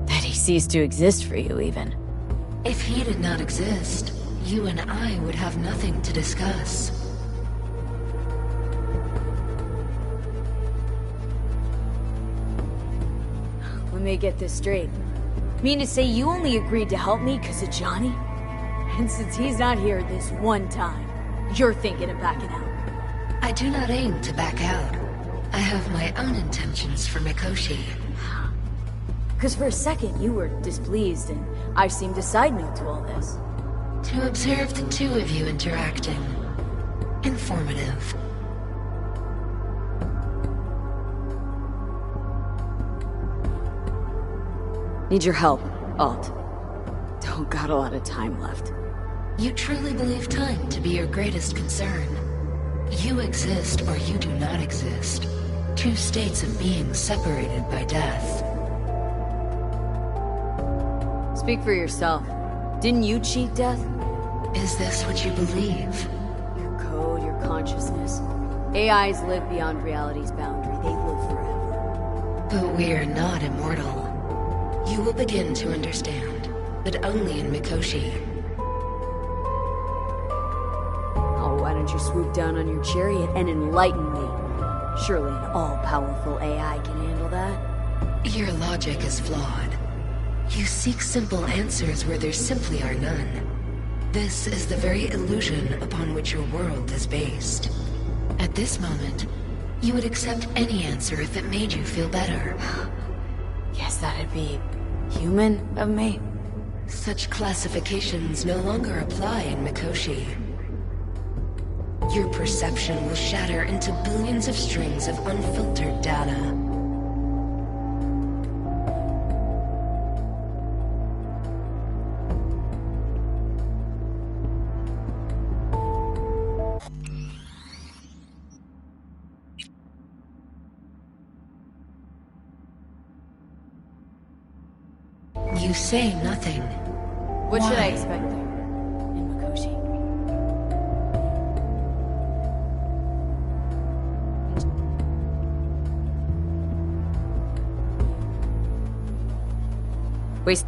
[SPEAKER 5] That he ceased to exist for you, even.
[SPEAKER 15] If he did not exist, you and I would have nothing to discuss.
[SPEAKER 5] Let me get this straight. Mean to say you only agreed to help me because of Johnny? And since he's not here this one time, you're thinking of backing out.
[SPEAKER 15] I do not aim to back out. I have my own intentions for Mikoshi.
[SPEAKER 5] Because for a second you were displeased and I seemed a side note to all this.
[SPEAKER 15] To observe the two of you interacting. Informative.
[SPEAKER 5] Need your help, Alt. Don't got a lot of time left.
[SPEAKER 15] You truly believe time to be your greatest concern. You exist or you do not exist. Two states of being separated by death.
[SPEAKER 5] Speak for yourself. Didn't you cheat death?
[SPEAKER 15] Is this what you believe?
[SPEAKER 5] Your code, your consciousness. AIs live beyond reality's boundary. They live forever.
[SPEAKER 15] But we are not immortal. You will begin to understand, but only in Mikoshi.
[SPEAKER 5] Oh, why don't you swoop down on your chariot and enlighten me? Surely an all-powerful AI can handle that.
[SPEAKER 15] Your logic is flawed. You seek simple answers where there simply are none. This is the very illusion upon which your world is based. At this moment, you would accept any answer if it made you feel better.
[SPEAKER 5] Guess that'd be human of me.
[SPEAKER 15] Such classifications no longer apply in Mikoshi. Your perception will shatter into billions of strings of unfiltered data. You say nothing.
[SPEAKER 5] What should I
[SPEAKER 15] Why?
[SPEAKER 5] expect there, in Mikoshi? Waste.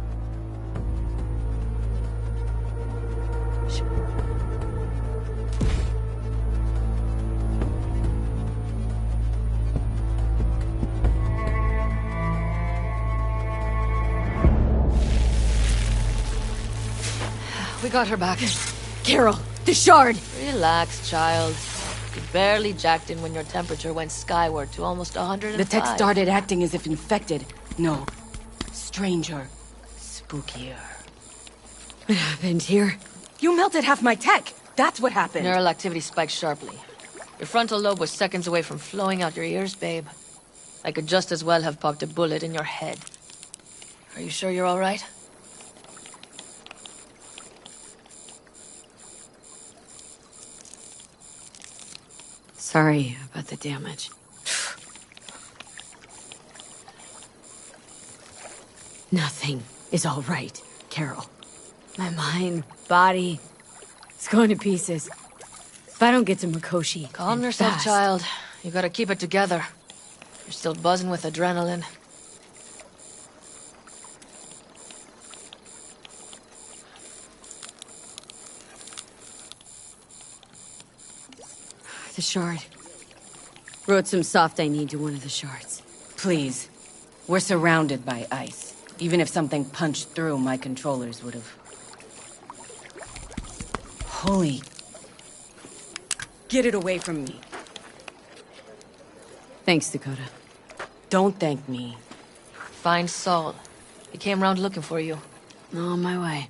[SPEAKER 16] We got her back.
[SPEAKER 5] Carol, the shard!
[SPEAKER 16] Relax, child. You barely jacked in when your temperature went skyward to almost 105.
[SPEAKER 19] The tech started acting as if infected. No. Stranger. Spookier.
[SPEAKER 5] What happened here?
[SPEAKER 19] You melted half my tech! That's what happened!
[SPEAKER 16] Neural activity spiked sharply. Your frontal lobe was seconds away from flowing out your ears, babe. I could just as well have popped a bullet in your head. Are you sure you're all right?
[SPEAKER 5] Sorry about the damage. Nothing is all right, Carol. My mind, body, it's going to pieces. If I don't get to Mikoshi...
[SPEAKER 16] Calm
[SPEAKER 5] and
[SPEAKER 16] yourself,
[SPEAKER 5] fast,
[SPEAKER 16] child. You gotta keep it together. You're still buzzing with adrenaline.
[SPEAKER 5] The shard. Wrote some soft I need to one of the shards.
[SPEAKER 19] Please. We're surrounded by ice. Even if something punched through, my controllers would have... Holy... Get it away from me.
[SPEAKER 5] Thanks, Dakota.
[SPEAKER 19] Don't thank me.
[SPEAKER 16] Find Saul. He came round looking for you.
[SPEAKER 5] On my way.